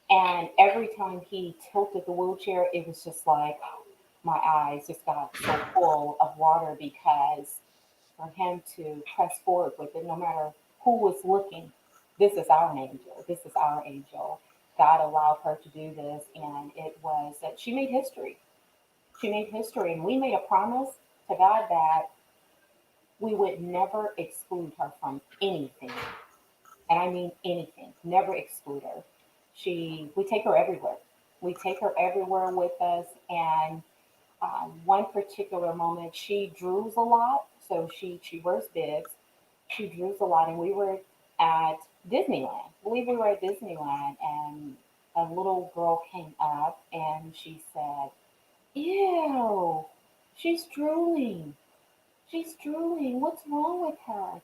And every time he tilted the wheelchair, it was just like my eyes just got so full of water, because for him to press forward with it, no matter who was looking, this is our angel. This is our angel. God allowed her to do this, and it was that she made history. She made history, and we made a promise to God that we would never exclude her from anything, and I mean anything. Never exclude her. We take her everywhere. We take her everywhere with us, and one particular moment, she drews a lot, so she wears bibs. She drews a lot, and we were at Disneyland. I believe we were at Disneyland, and a little girl came up and she said, "Ew, she's drooling. She's drooling. What's wrong with her?"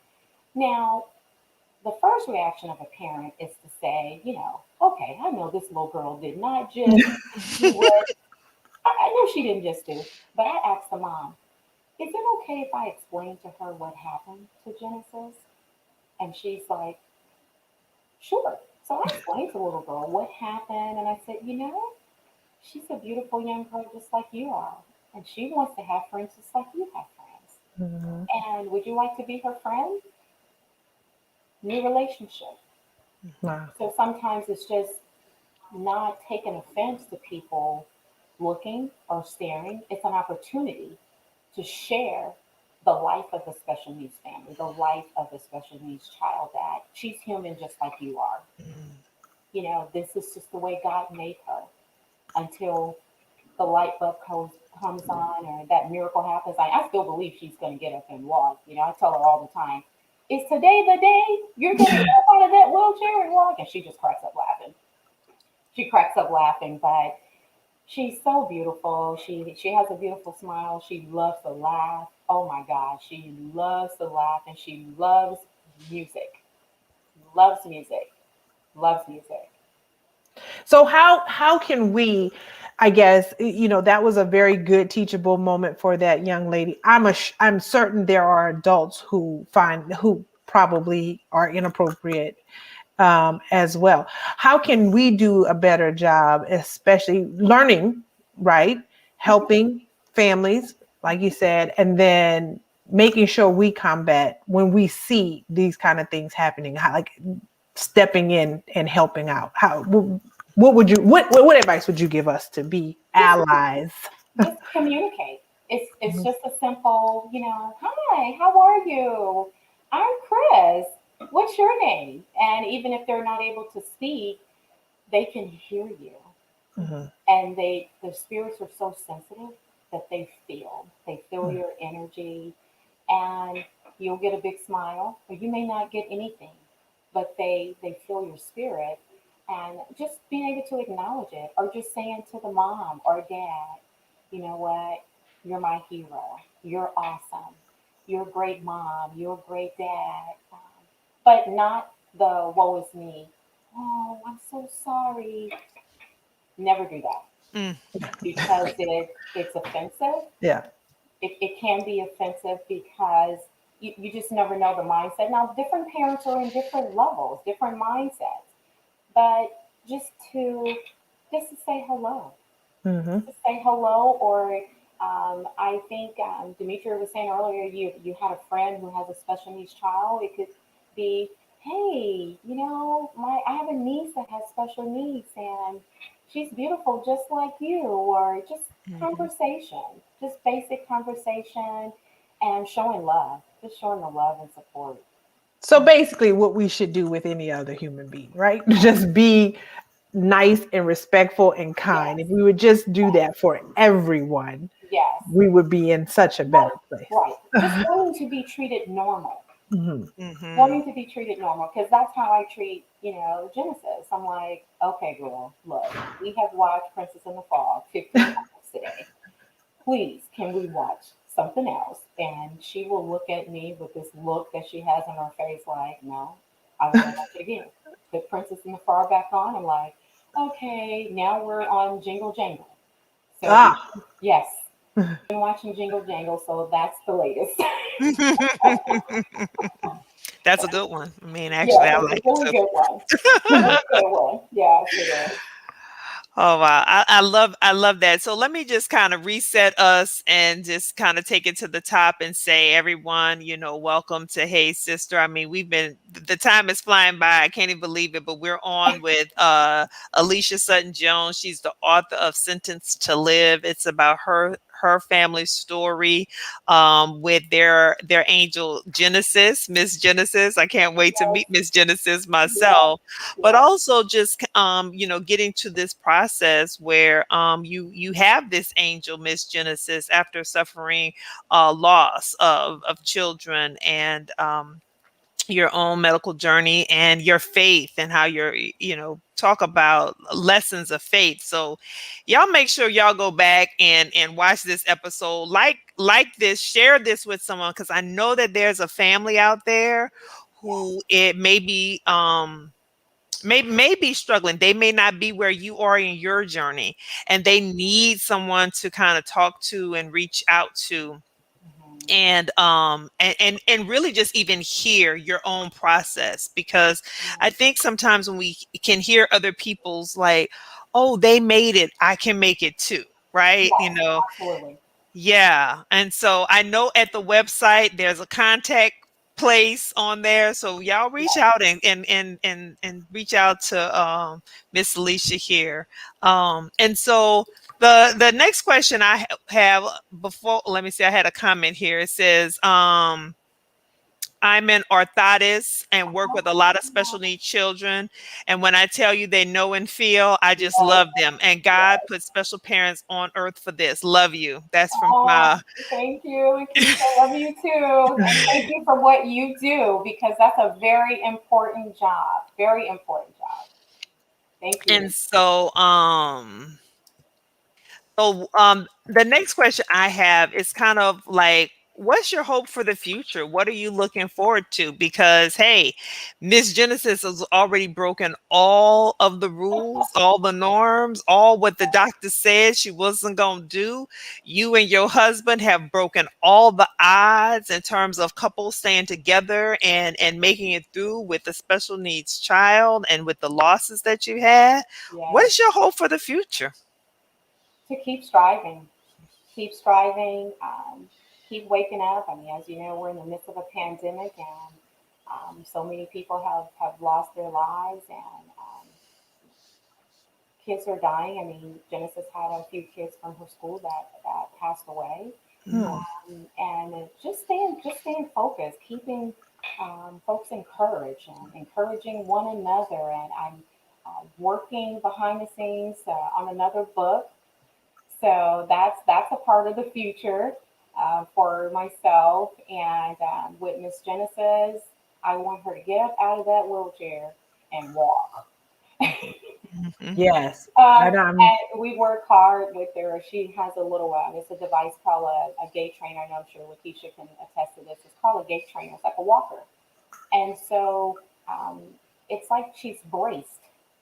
Now, the first reaction of a parent is to say, okay, I know this little girl did not just do what I know she didn't just do, but I asked the mom, "Is it okay if I explain to her what happened to Genesis?" And she's like, "Sure." So I explained to the little girl what happened, and I said, she's a beautiful young girl just like you are, and she wants to have friends just like you have friends. Mhm. And would you like to be her friend? New relationship. Wow. So sometimes it's just not taking offense to people looking or staring. It's an opportunity to share the life of a special needs family, the life of a special needs child, that she's human just like you are. This is just the way God made her, until the light bulb comes on, or that miracle happens. I still believe she's going to get up and walk. I tell her all the time, "Is today the day you're going to get up out of that wheelchair and walk?" And she just cracks up laughing. She cracks up laughing, but she's so beautiful. She has a beautiful smile. She loves to laugh. Oh my God, she loves to laugh, and she loves music. Loves music. Loves music. So how can we, I guess, that was a very good teachable moment for that young lady. I'm certain there are adults who probably are inappropriate as well. How can we do a better job, especially learning, right? Mhm. Helping families, like you said, and then making sure we combat when we see these kind of things happening, like stepping in and helping out. What advice would you give us to be Just allies? just communicate. It's Mhm. just a simple, "Hi, how are you? I'm Chris. What's your name?" And even if they're not able to speak, they can hear you. Mhm. And the spirits are so sensitive that they feel your energy, and you'll get a big smile, or you may not get anything, but they feel your spirit. And just being able to acknowledge it, or just saying to the mom or dad, "You know what, you're my hero, you're awesome, you're a great mom, you're a great dad." But not the "woe is me." "Oh, I'm so sorry." Never do that, Mm. because it's offensive. Yeah. It can be offensive, because you just never know the mindset. Now, different parents are in different levels, different mindsets, but just to just to say hello, Hmm. just to say hello. Or I think Demetria was saying earlier, you had a friend who has a special needs child. It could be, "Hey, my I have a niece that has special needs, and she's beautiful just like you." Or just Mhm. conversation, just basic conversation, and showing love, just showing the love and support. So basically, what we should do with any other human being, right? Just be nice and respectful and kind. Yes, If we would just do yes, that for everyone, Yes. we would be in such a better place. Right. Just wanting to be treated normal. Mm-hmm. Wanting to be treated normal, because that's how I treat, Genesis. I'm like, okay, girl, look, we have watched Princess and the Frog 15 times today. Please, can we watch something else? And she will look at me with this look that she has on her face, like, no, I want to watch it again. Put Princess and the Frog back on. I'm like, okay, now we're on Jingle Jangle. So, Ah. yes, been watching Jingle Jangle, so that's the latest. That's a good one. I mean, actually, Yes, I it's a like really it good one. Really good one. Yes, it is. Oh wow, I love that. So let me just kind of reset us and just kind of take it to the top and say, everyone, welcome to Hey Sister. I mean, the time is flying by. I can't even believe it, but we're on with Alicia Sutton Jones. She's the author of Sentenced to Live. It's about her family story with their angel Genesis, Miss Genesis. I can't wait to Yes, meet Miss Genesis yes, myself, but yes, also just getting to this process where you have this angel, Miss Genesis, after suffering loss of children, and your own medical journey and your faith, and how you're talk about lessons of faith. So y'all make sure y'all go back and watch this episode, like this, share this with someone, because I know that there's a family out there who it may be may be struggling. They may not be where you are in your journey, and they need someone to kind of talk to and reach out to, mhm, and really just even hear your own process. Because I yes, think sometimes when we can hear other people's, like, oh, they made it, I can make it too, right? yes, absolutely. Yeah. And so I know at the website there's a contact place on there. So y'all reach Yes. out and reach out to Miss Alicia here. And so the next question I have, before, let me see, I had a comment here. It says, I'm an orthotist and work with a lot of special needs children. And when I tell you they know and feel, I just Yes, love them. And God yes. put special parents on earth for this. Love you. That's from Oh, thank you, Keisha. I love you too. And thank you for what you do, because that's a very important job. Very important job. Thank you. and the next question I have is kind of like, what's your hope for the future? What are you looking forward to? Because, hey, Miss Genesis has already broken all of the rules, all the norms, all what the doctor said she wasn't going to do. You and your husband have broken all the odds in terms of couples staying together and making it through with a special needs child and with the losses that you had. What Yes. is your hope for the future? To keep striving. Keep striving. Keep waking up. I mean, as you know, we're in the midst of a pandemic, and so many people have lost their lives, and kids are dying. I mean, Genesis had a few kids from her school that passed away. Hmm. And just staying focused, keeping folks encouraged and encouraging one another. And I'm working behind the scenes on another book, so that's a part of the future for myself. And with Miss Genesis, I want her to get up out of that wheelchair and walk. Mhm. Yes. Um, And and we work hard with her. She has a little, it's a device called a gait trainer. I know, I'm sure Lakeisha can attest to this. It's called a gait trainer. It's like a walker. And so it's like she's braced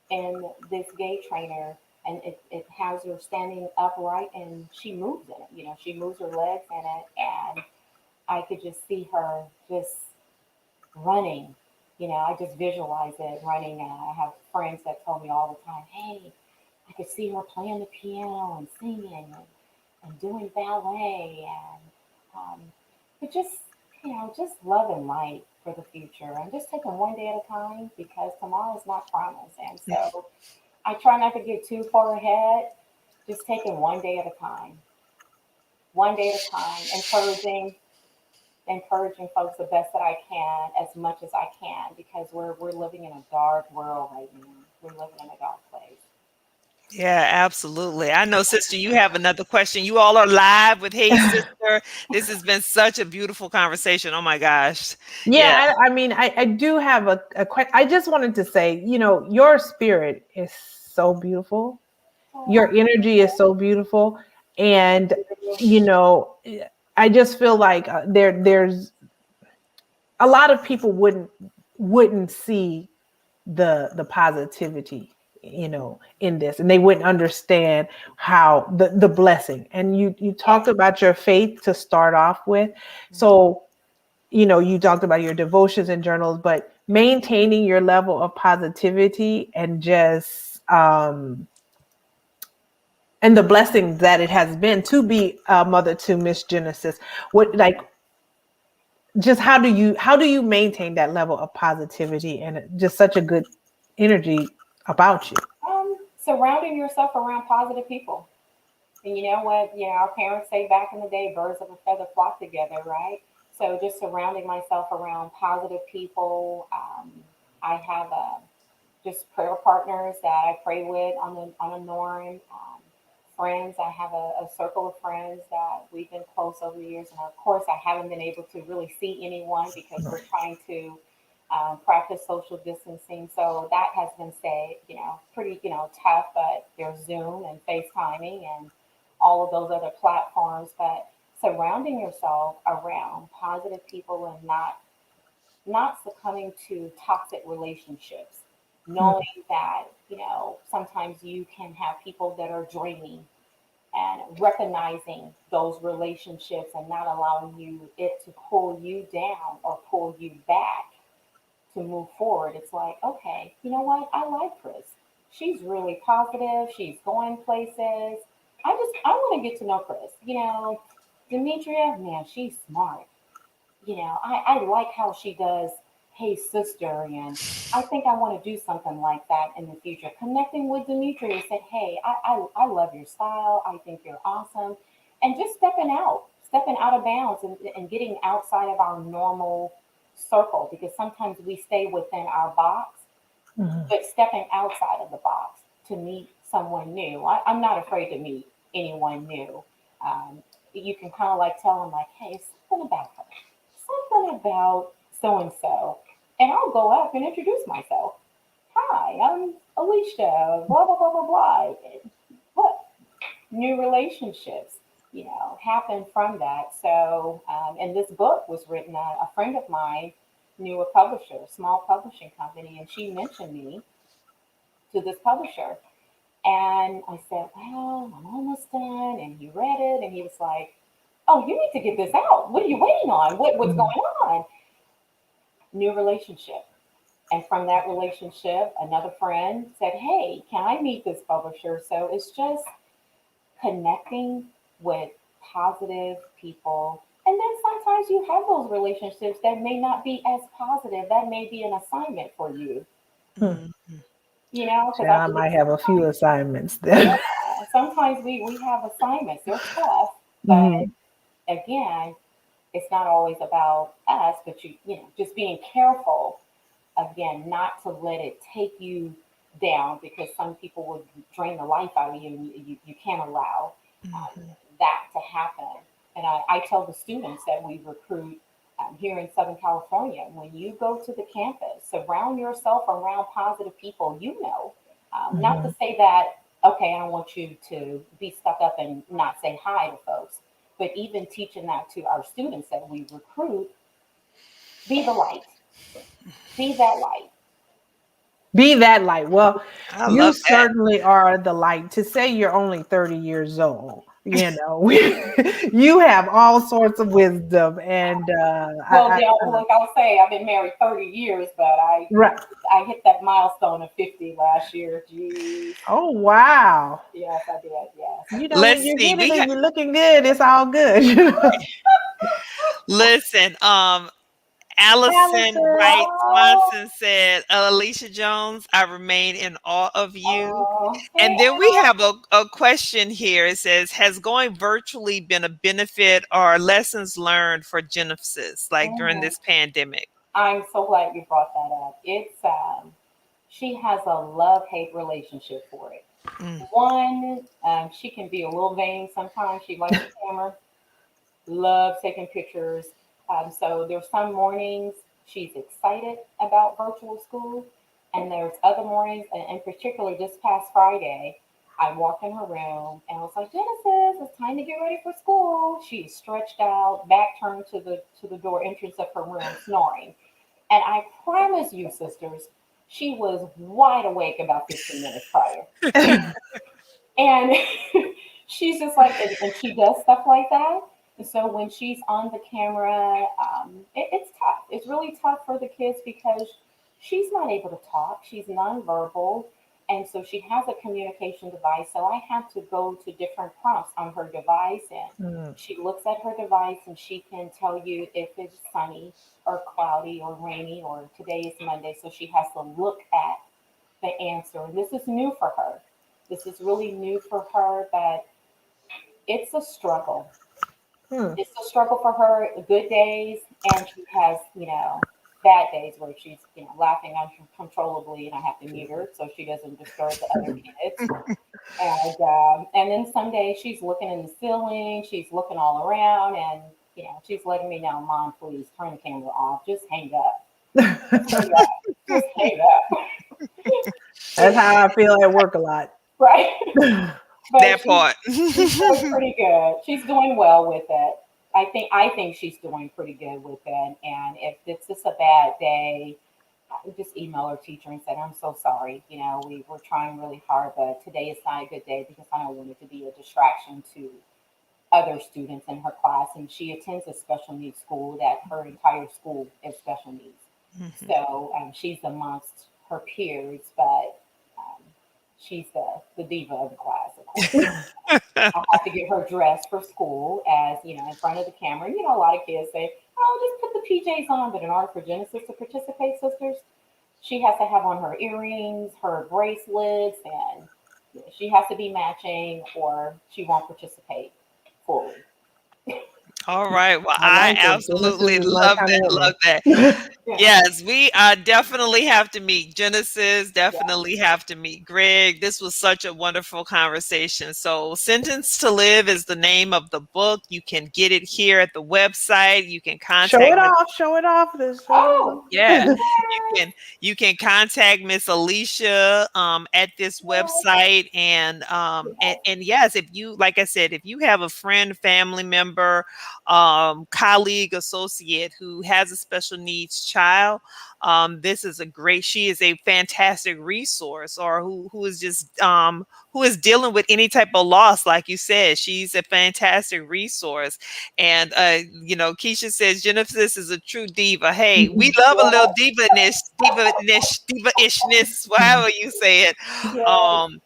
in this gait trainer, and it has her standing upright, and she moves in it. She moves her legs in it, and I could just see her just running. I just visualize it running. I have friends that tell me all the time, hey, I could see her playing the piano and singing and doing ballet, and but just love and light for the future, and just taking one day at a time, because tomorrow is not promised. And so I try not to get too far ahead, just taking one day at a time, encouraging folks the best that I can, as much as I can, because we're living in a dark world right now. We're living in a dark place. Yeah, absolutely. I know, sister, you have another question. You all are live with Hey Sister. This has been such a beautiful conversation. Oh my gosh. Yeah. Yeah, I mean, I do have a question. I just wanted to say, your spirit is so beautiful. Your Oh, energy is so beautiful. And, you know, I just feel like there's a lot of people wouldn't see the positivity, in this, and they wouldn't understand how the blessing. And you yeah. talked about your faith to start off with. So, you talked about your devotions and journals, but maintaining your level of positivity and just and the blessing that it has been to be a mother to Miss Genesis. What, like, just how do you maintain that level of positivity and just such a good energy about you? Surrounding yourself around positive people. And you know what? Our parents say back in the day, birds of a feather flock together, right? So just surrounding myself around positive people. I have just prayer partners that I pray with on a norm. Friends, I have a circle of friends that we've been close over the years, and of course, I haven't been able to really see anyone because we're trying to practice social distancing. So that has been say, pretty tough. But there's Zoom and FaceTiming and all of those other platforms. But surrounding yourself around positive people and not succumbing to toxic relationships, knowing that, sometimes you can have people that are draining, and recognizing those relationships and not allowing it to pull you down or pull you back to move forward. It's like, okay, you know what? I like Chris. She's really positive. She's going places. I want to get to know Chris. Demetria, man, she's smart. I like how she does Hey Sister, and I think I want to do something like that in the future. Connecting with Demetria said, hey, I love your style. I think you're awesome. And just stepping out of bounds, and getting outside of our normal circle, because sometimes we stay within our box, Mhm. but stepping outside of the box to meet someone new. I'm not afraid to meet anyone new. Um, you can kind of like tell them like, hey, something about her, something about so and so, and I'll go up and introduce myself. Hi, I'm Alicia. Blah blah blah blah blah. What new relationships, happen from that. So, and this book was written. A friend of mine knew a publisher, a small publishing company, and she mentioned me to this publisher. And I said, well, I'm almost done. And he read it and he was like, oh, you need to get this out. What are you waiting on? What's Mhm. going on? New relationship. And from that relationship, another friend said, hey, can I meet this publisher? So it's just connecting with positive people. And then sometimes you have those relationships that may not be as positive. That may be an assignment for you, Hmm. Mhm. because I Yeah, I believe might have a few assignments yeah, then. sometimes we have assignments. They're tough, but Mhm. again, it's not always about us, but just being careful again, not to let it take you down, because some people will drain the life out of you, and you can't allow um, Mhm. that to happen. And I tell the students that we recruit here in Southern California, when you go to the campus, surround yourself around positive people. Not to Mhm. say that, okay, I don't want you to be stuck up and not say hi to folks, but even teaching that to our students that we recruit, be the light, be that light. Be that light. Well, I you love that. certainly are the light. To say you're only 30 years old, you have all sorts of wisdom. And Well, yeah, like I'll say, I've been married 30 years, but right. I hit that milestone of 50 last year. Jeez. Oh, wow. Yes, I did. Yes. When Let's you see. hit it We and got you're looking good, it's all good. listen. Allison Allison. Wright Oh, Swanson said, Alicia Jones, I remain in awe of you. hey, And then we Al. have a question here. It says, has going virtually been a benefit or lessons learned for Genesis, like during Mhm. this pandemic? I'm so glad you brought that up. She has a love hate relationship for it. Mm. One, she can be a little vain sometimes. She likes the camera, loves taking pictures. So there's some mornings she's excited about virtual school, and there's other mornings, and in particular, this past Friday, I walked in her room and I was like, Genesis, it's time to get ready for school. She's stretched out, back turned to the door entrance of her room, snoring. And I promise you, sisters, she was wide awake about 15 minutes prior. And she's just like, and she does stuff like that. And so when she's on the camera, it's tough. It's really tough for the kids because she's not able to talk. She's nonverbal. And so she has a communication device. So I have to go to different prompts on her device. And Mm. she looks at her device and she can tell you if it's sunny or cloudy or rainy or today is Monday. So she has to look at the answer. And this is new for her. This is really new for her, but it's a struggle. Hmm. It's a struggle for her. Good days, and she has, bad days where she's, laughing uncontrollably, and I have to mute her so she doesn't disturb the other kids. And then some days she's looking in the ceiling, she's looking all around, and she's letting me know, Mom, please turn the camera off. Just hang up. Just hang up. Just hang up. That's how I feel at work a lot. Right. But That part. she's doing pretty good. She's doing well with it. I think she's doing pretty good with it. And if it's just a bad day, I would just email her teacher and say, I'm so sorry. We were trying really hard, but today is not a good day because I don't want it to be a distraction to other students in her class. And she attends a special needs school that her entire school is special needs. Mhm. So she's amongst her peers, but um, she's the diva of the class, of course. I have to get her dressed for school as, in front of the camera. A lot of kids say, oh, just put the PJs on. But in order for Genesis to participate, sisters, she has to have on her earrings, her bracelets, and she has to be matching or she won't participate fully. All right. Well, I I like it. Genesis absolutely is my love kind that. of Love woman. that. Yeah, Yes, we definitely have to meet Genesis, yeah. definitely have to meet Greg. This was such a wonderful conversation. So, Sentence to Live is the name of the book. You can get it here at the website. You can Show contact it Miss. off. Show it off. Let's show it Oh, Yeah, off. you can contact Miss Alicia at this yes, website, yes. and yes, if you, like I said, if you have a friend, family member, colleague, associate who has a special needs child, this is a great. She is a fantastic resource, or who is just who is dealing with any type of loss, like you said, she's a fantastic resource. And Keisha says Genesis is a true diva. Hey, we love a little Yes, diva-ishness, however you say it. yes. Um,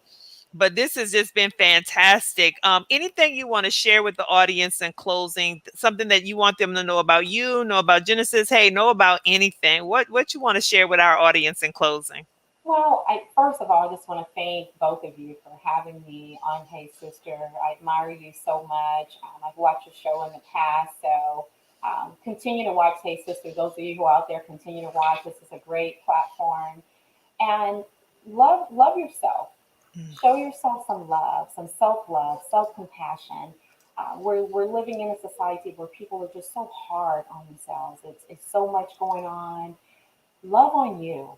but this has just been fantastic. Anything you want to share with the audience in closing? Something that you want them to know about you, know about Genesis? Hey, know about anything? What you want to share with our audience in closing? Well, first of all, I just want to thank both of you for having me on Hey Sister. I admire you so much. I've watched your show in the past, so continue to watch Hey Sister. Those of you who are out there, continue to watch. This is a great platform, and love yourself. Mm. Show yourself some love, some self love, self compassion. We're living in a society where people are just so hard on themselves. It's so much going on. Love on you.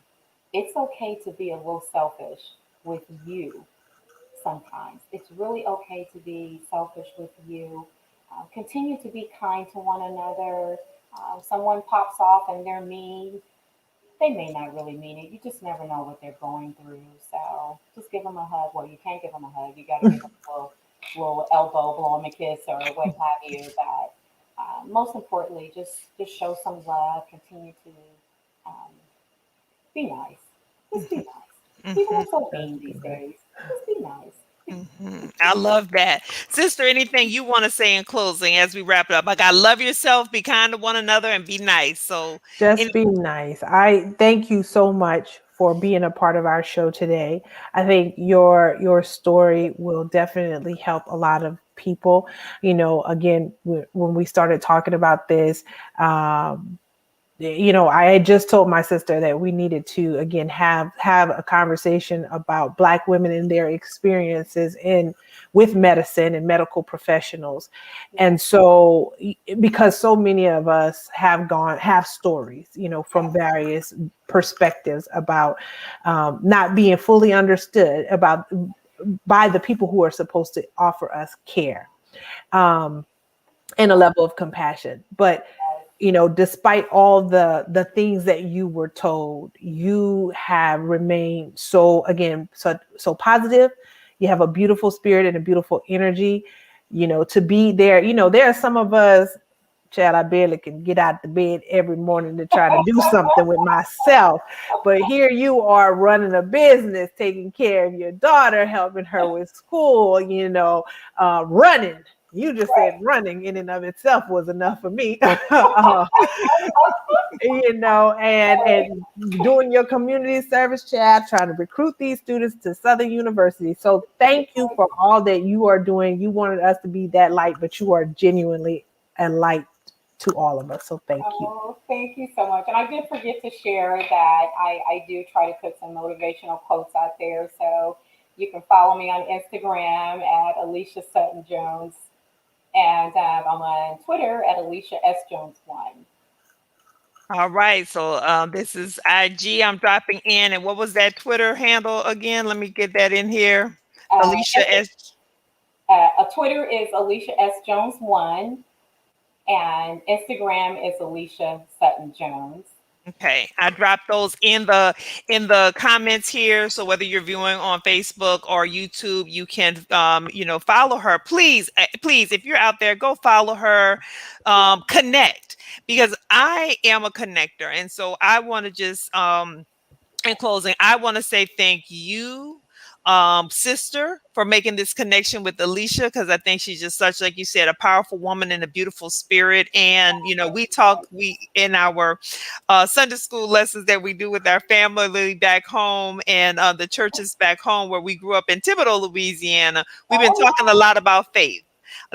It's okay to be a little selfish with you sometimes. It's really okay to be selfish with you. Continue to be kind to one another. Someone pops off and they're mean. They may not really mean it. You just never know what they're going through. So just give them a hug. Well, you can't give them a hug. You got to give them a little elbow, blow them a kiss, or what have you. But most importantly, just show some love. Continue to um, be nice. Just be nice. People Mhm. are so That's mean these good. days. Just be nice. Mhm. I love that. Sister, anything you want to say in closing as we wrap it up? Like, I love yourself, be kind to one another, and be nice. So, Just any, be nice. I thank you so much for being a part of our show today. I think your story will definitely help a lot of people. Again, when we started talking about this, um, I had just told my sister that we needed to again have a conversation about Black women and their experiences in with medicine and medical professionals. And so because so many of us have stories, from various perspectives about not being fully understood about by the people who are supposed to offer us care, and a level of compassion. But despite all the things that you were told, you have remained so positive. You have a beautiful spirit and a beautiful energy, to be there. There are some of us, Chad, I barely can get out the bed every morning to try to do something with myself. But here you are running a business, taking care of your daughter, helping her with school, running. You just said running in and of itself was enough for me. And doing your community service, Chad, trying to recruit these students to Southern University. So thank you for all that you are doing. You wanted us to be that light, but you are genuinely a light to all of us. So thank you. Oh, thank you so much. And I did forget to share that I do try to put some motivational quotes out there. So you can follow me on Instagram at Alicia Sutton Jones. And I'm on Twitter at Alicia S. Jones 1. All right. So this is IG. I'm dropping in. And what was that Twitter handle again? Let me get that in here. Alicia S. Twitter is Alicia S. Jones 1. And Instagram is Alicia Sutton Jones. Okay, I dropped those in the comments here. So whether you're viewing on Facebook or YouTube, you can follow her. Please, if you're out there, go follow her, connect, because I am a connector, and so I want to just in closing, I want to say thank you, sister, for making this connection with Alicia, because I think she's just such, like you said, a powerful woman and a beautiful spirit. And we in our Sunday school lessons that we do with our family back home, and the churches back home where we grew up in Thibodaux, Louisiana. We've been talking a lot about faith.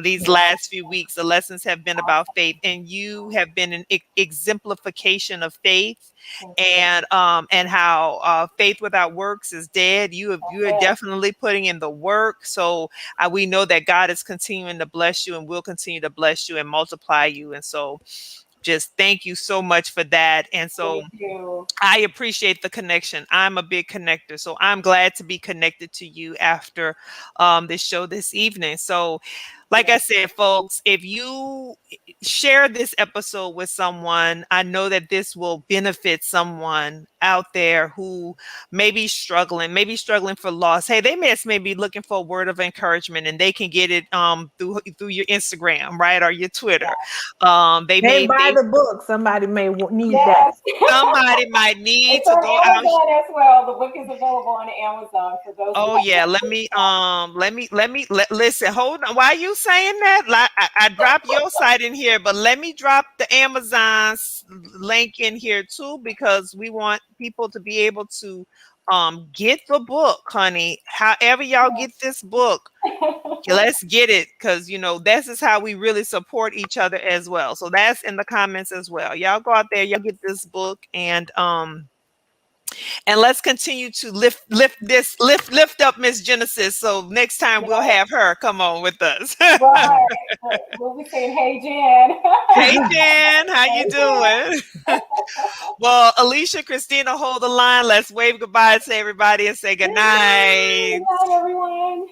These last few weeks, the lessons have been about faith, and you have been an exemplification of faith, and how faith without works is dead. You are definitely putting in the work. So we know that God is continuing to bless you and will continue to bless you and multiply you. And so just thank you so much for that. And so I appreciate the connection. I'm a big connector, so I'm glad to be connected to you after this show this evening. So like I said, folks, if you share this episode with someone, I know that this will benefit someone out there who may be struggling for loss. Hey, they may be looking for a word of encouragement, and they can get it through your Instagram, right, or your Twitter. They may buy the book. Somebody may need that. Somebody might need it's to on go Amazon out as well. The book is available on Amazon for those. Oh yeah, let me listen. Hold on. Why are you saying that? Like, I dropped your site in here, but let me drop the Amazon's link in here too, because we want people to be able to get the book, honey. However y'all get this book, let's get it, because this is how we really support each other as well. So that's in the comments as well. Y'all go out there, y'all get this book, and let's continue to lift up Miss Genesis. So next time we'll have her come on with us. Right. We'll be saying, "Hey, Jen." Hey, Jen, how you doing? Well, Alicia, Christina, hold the line. Let's wave goodbye to everybody and say good night. Good night, everyone.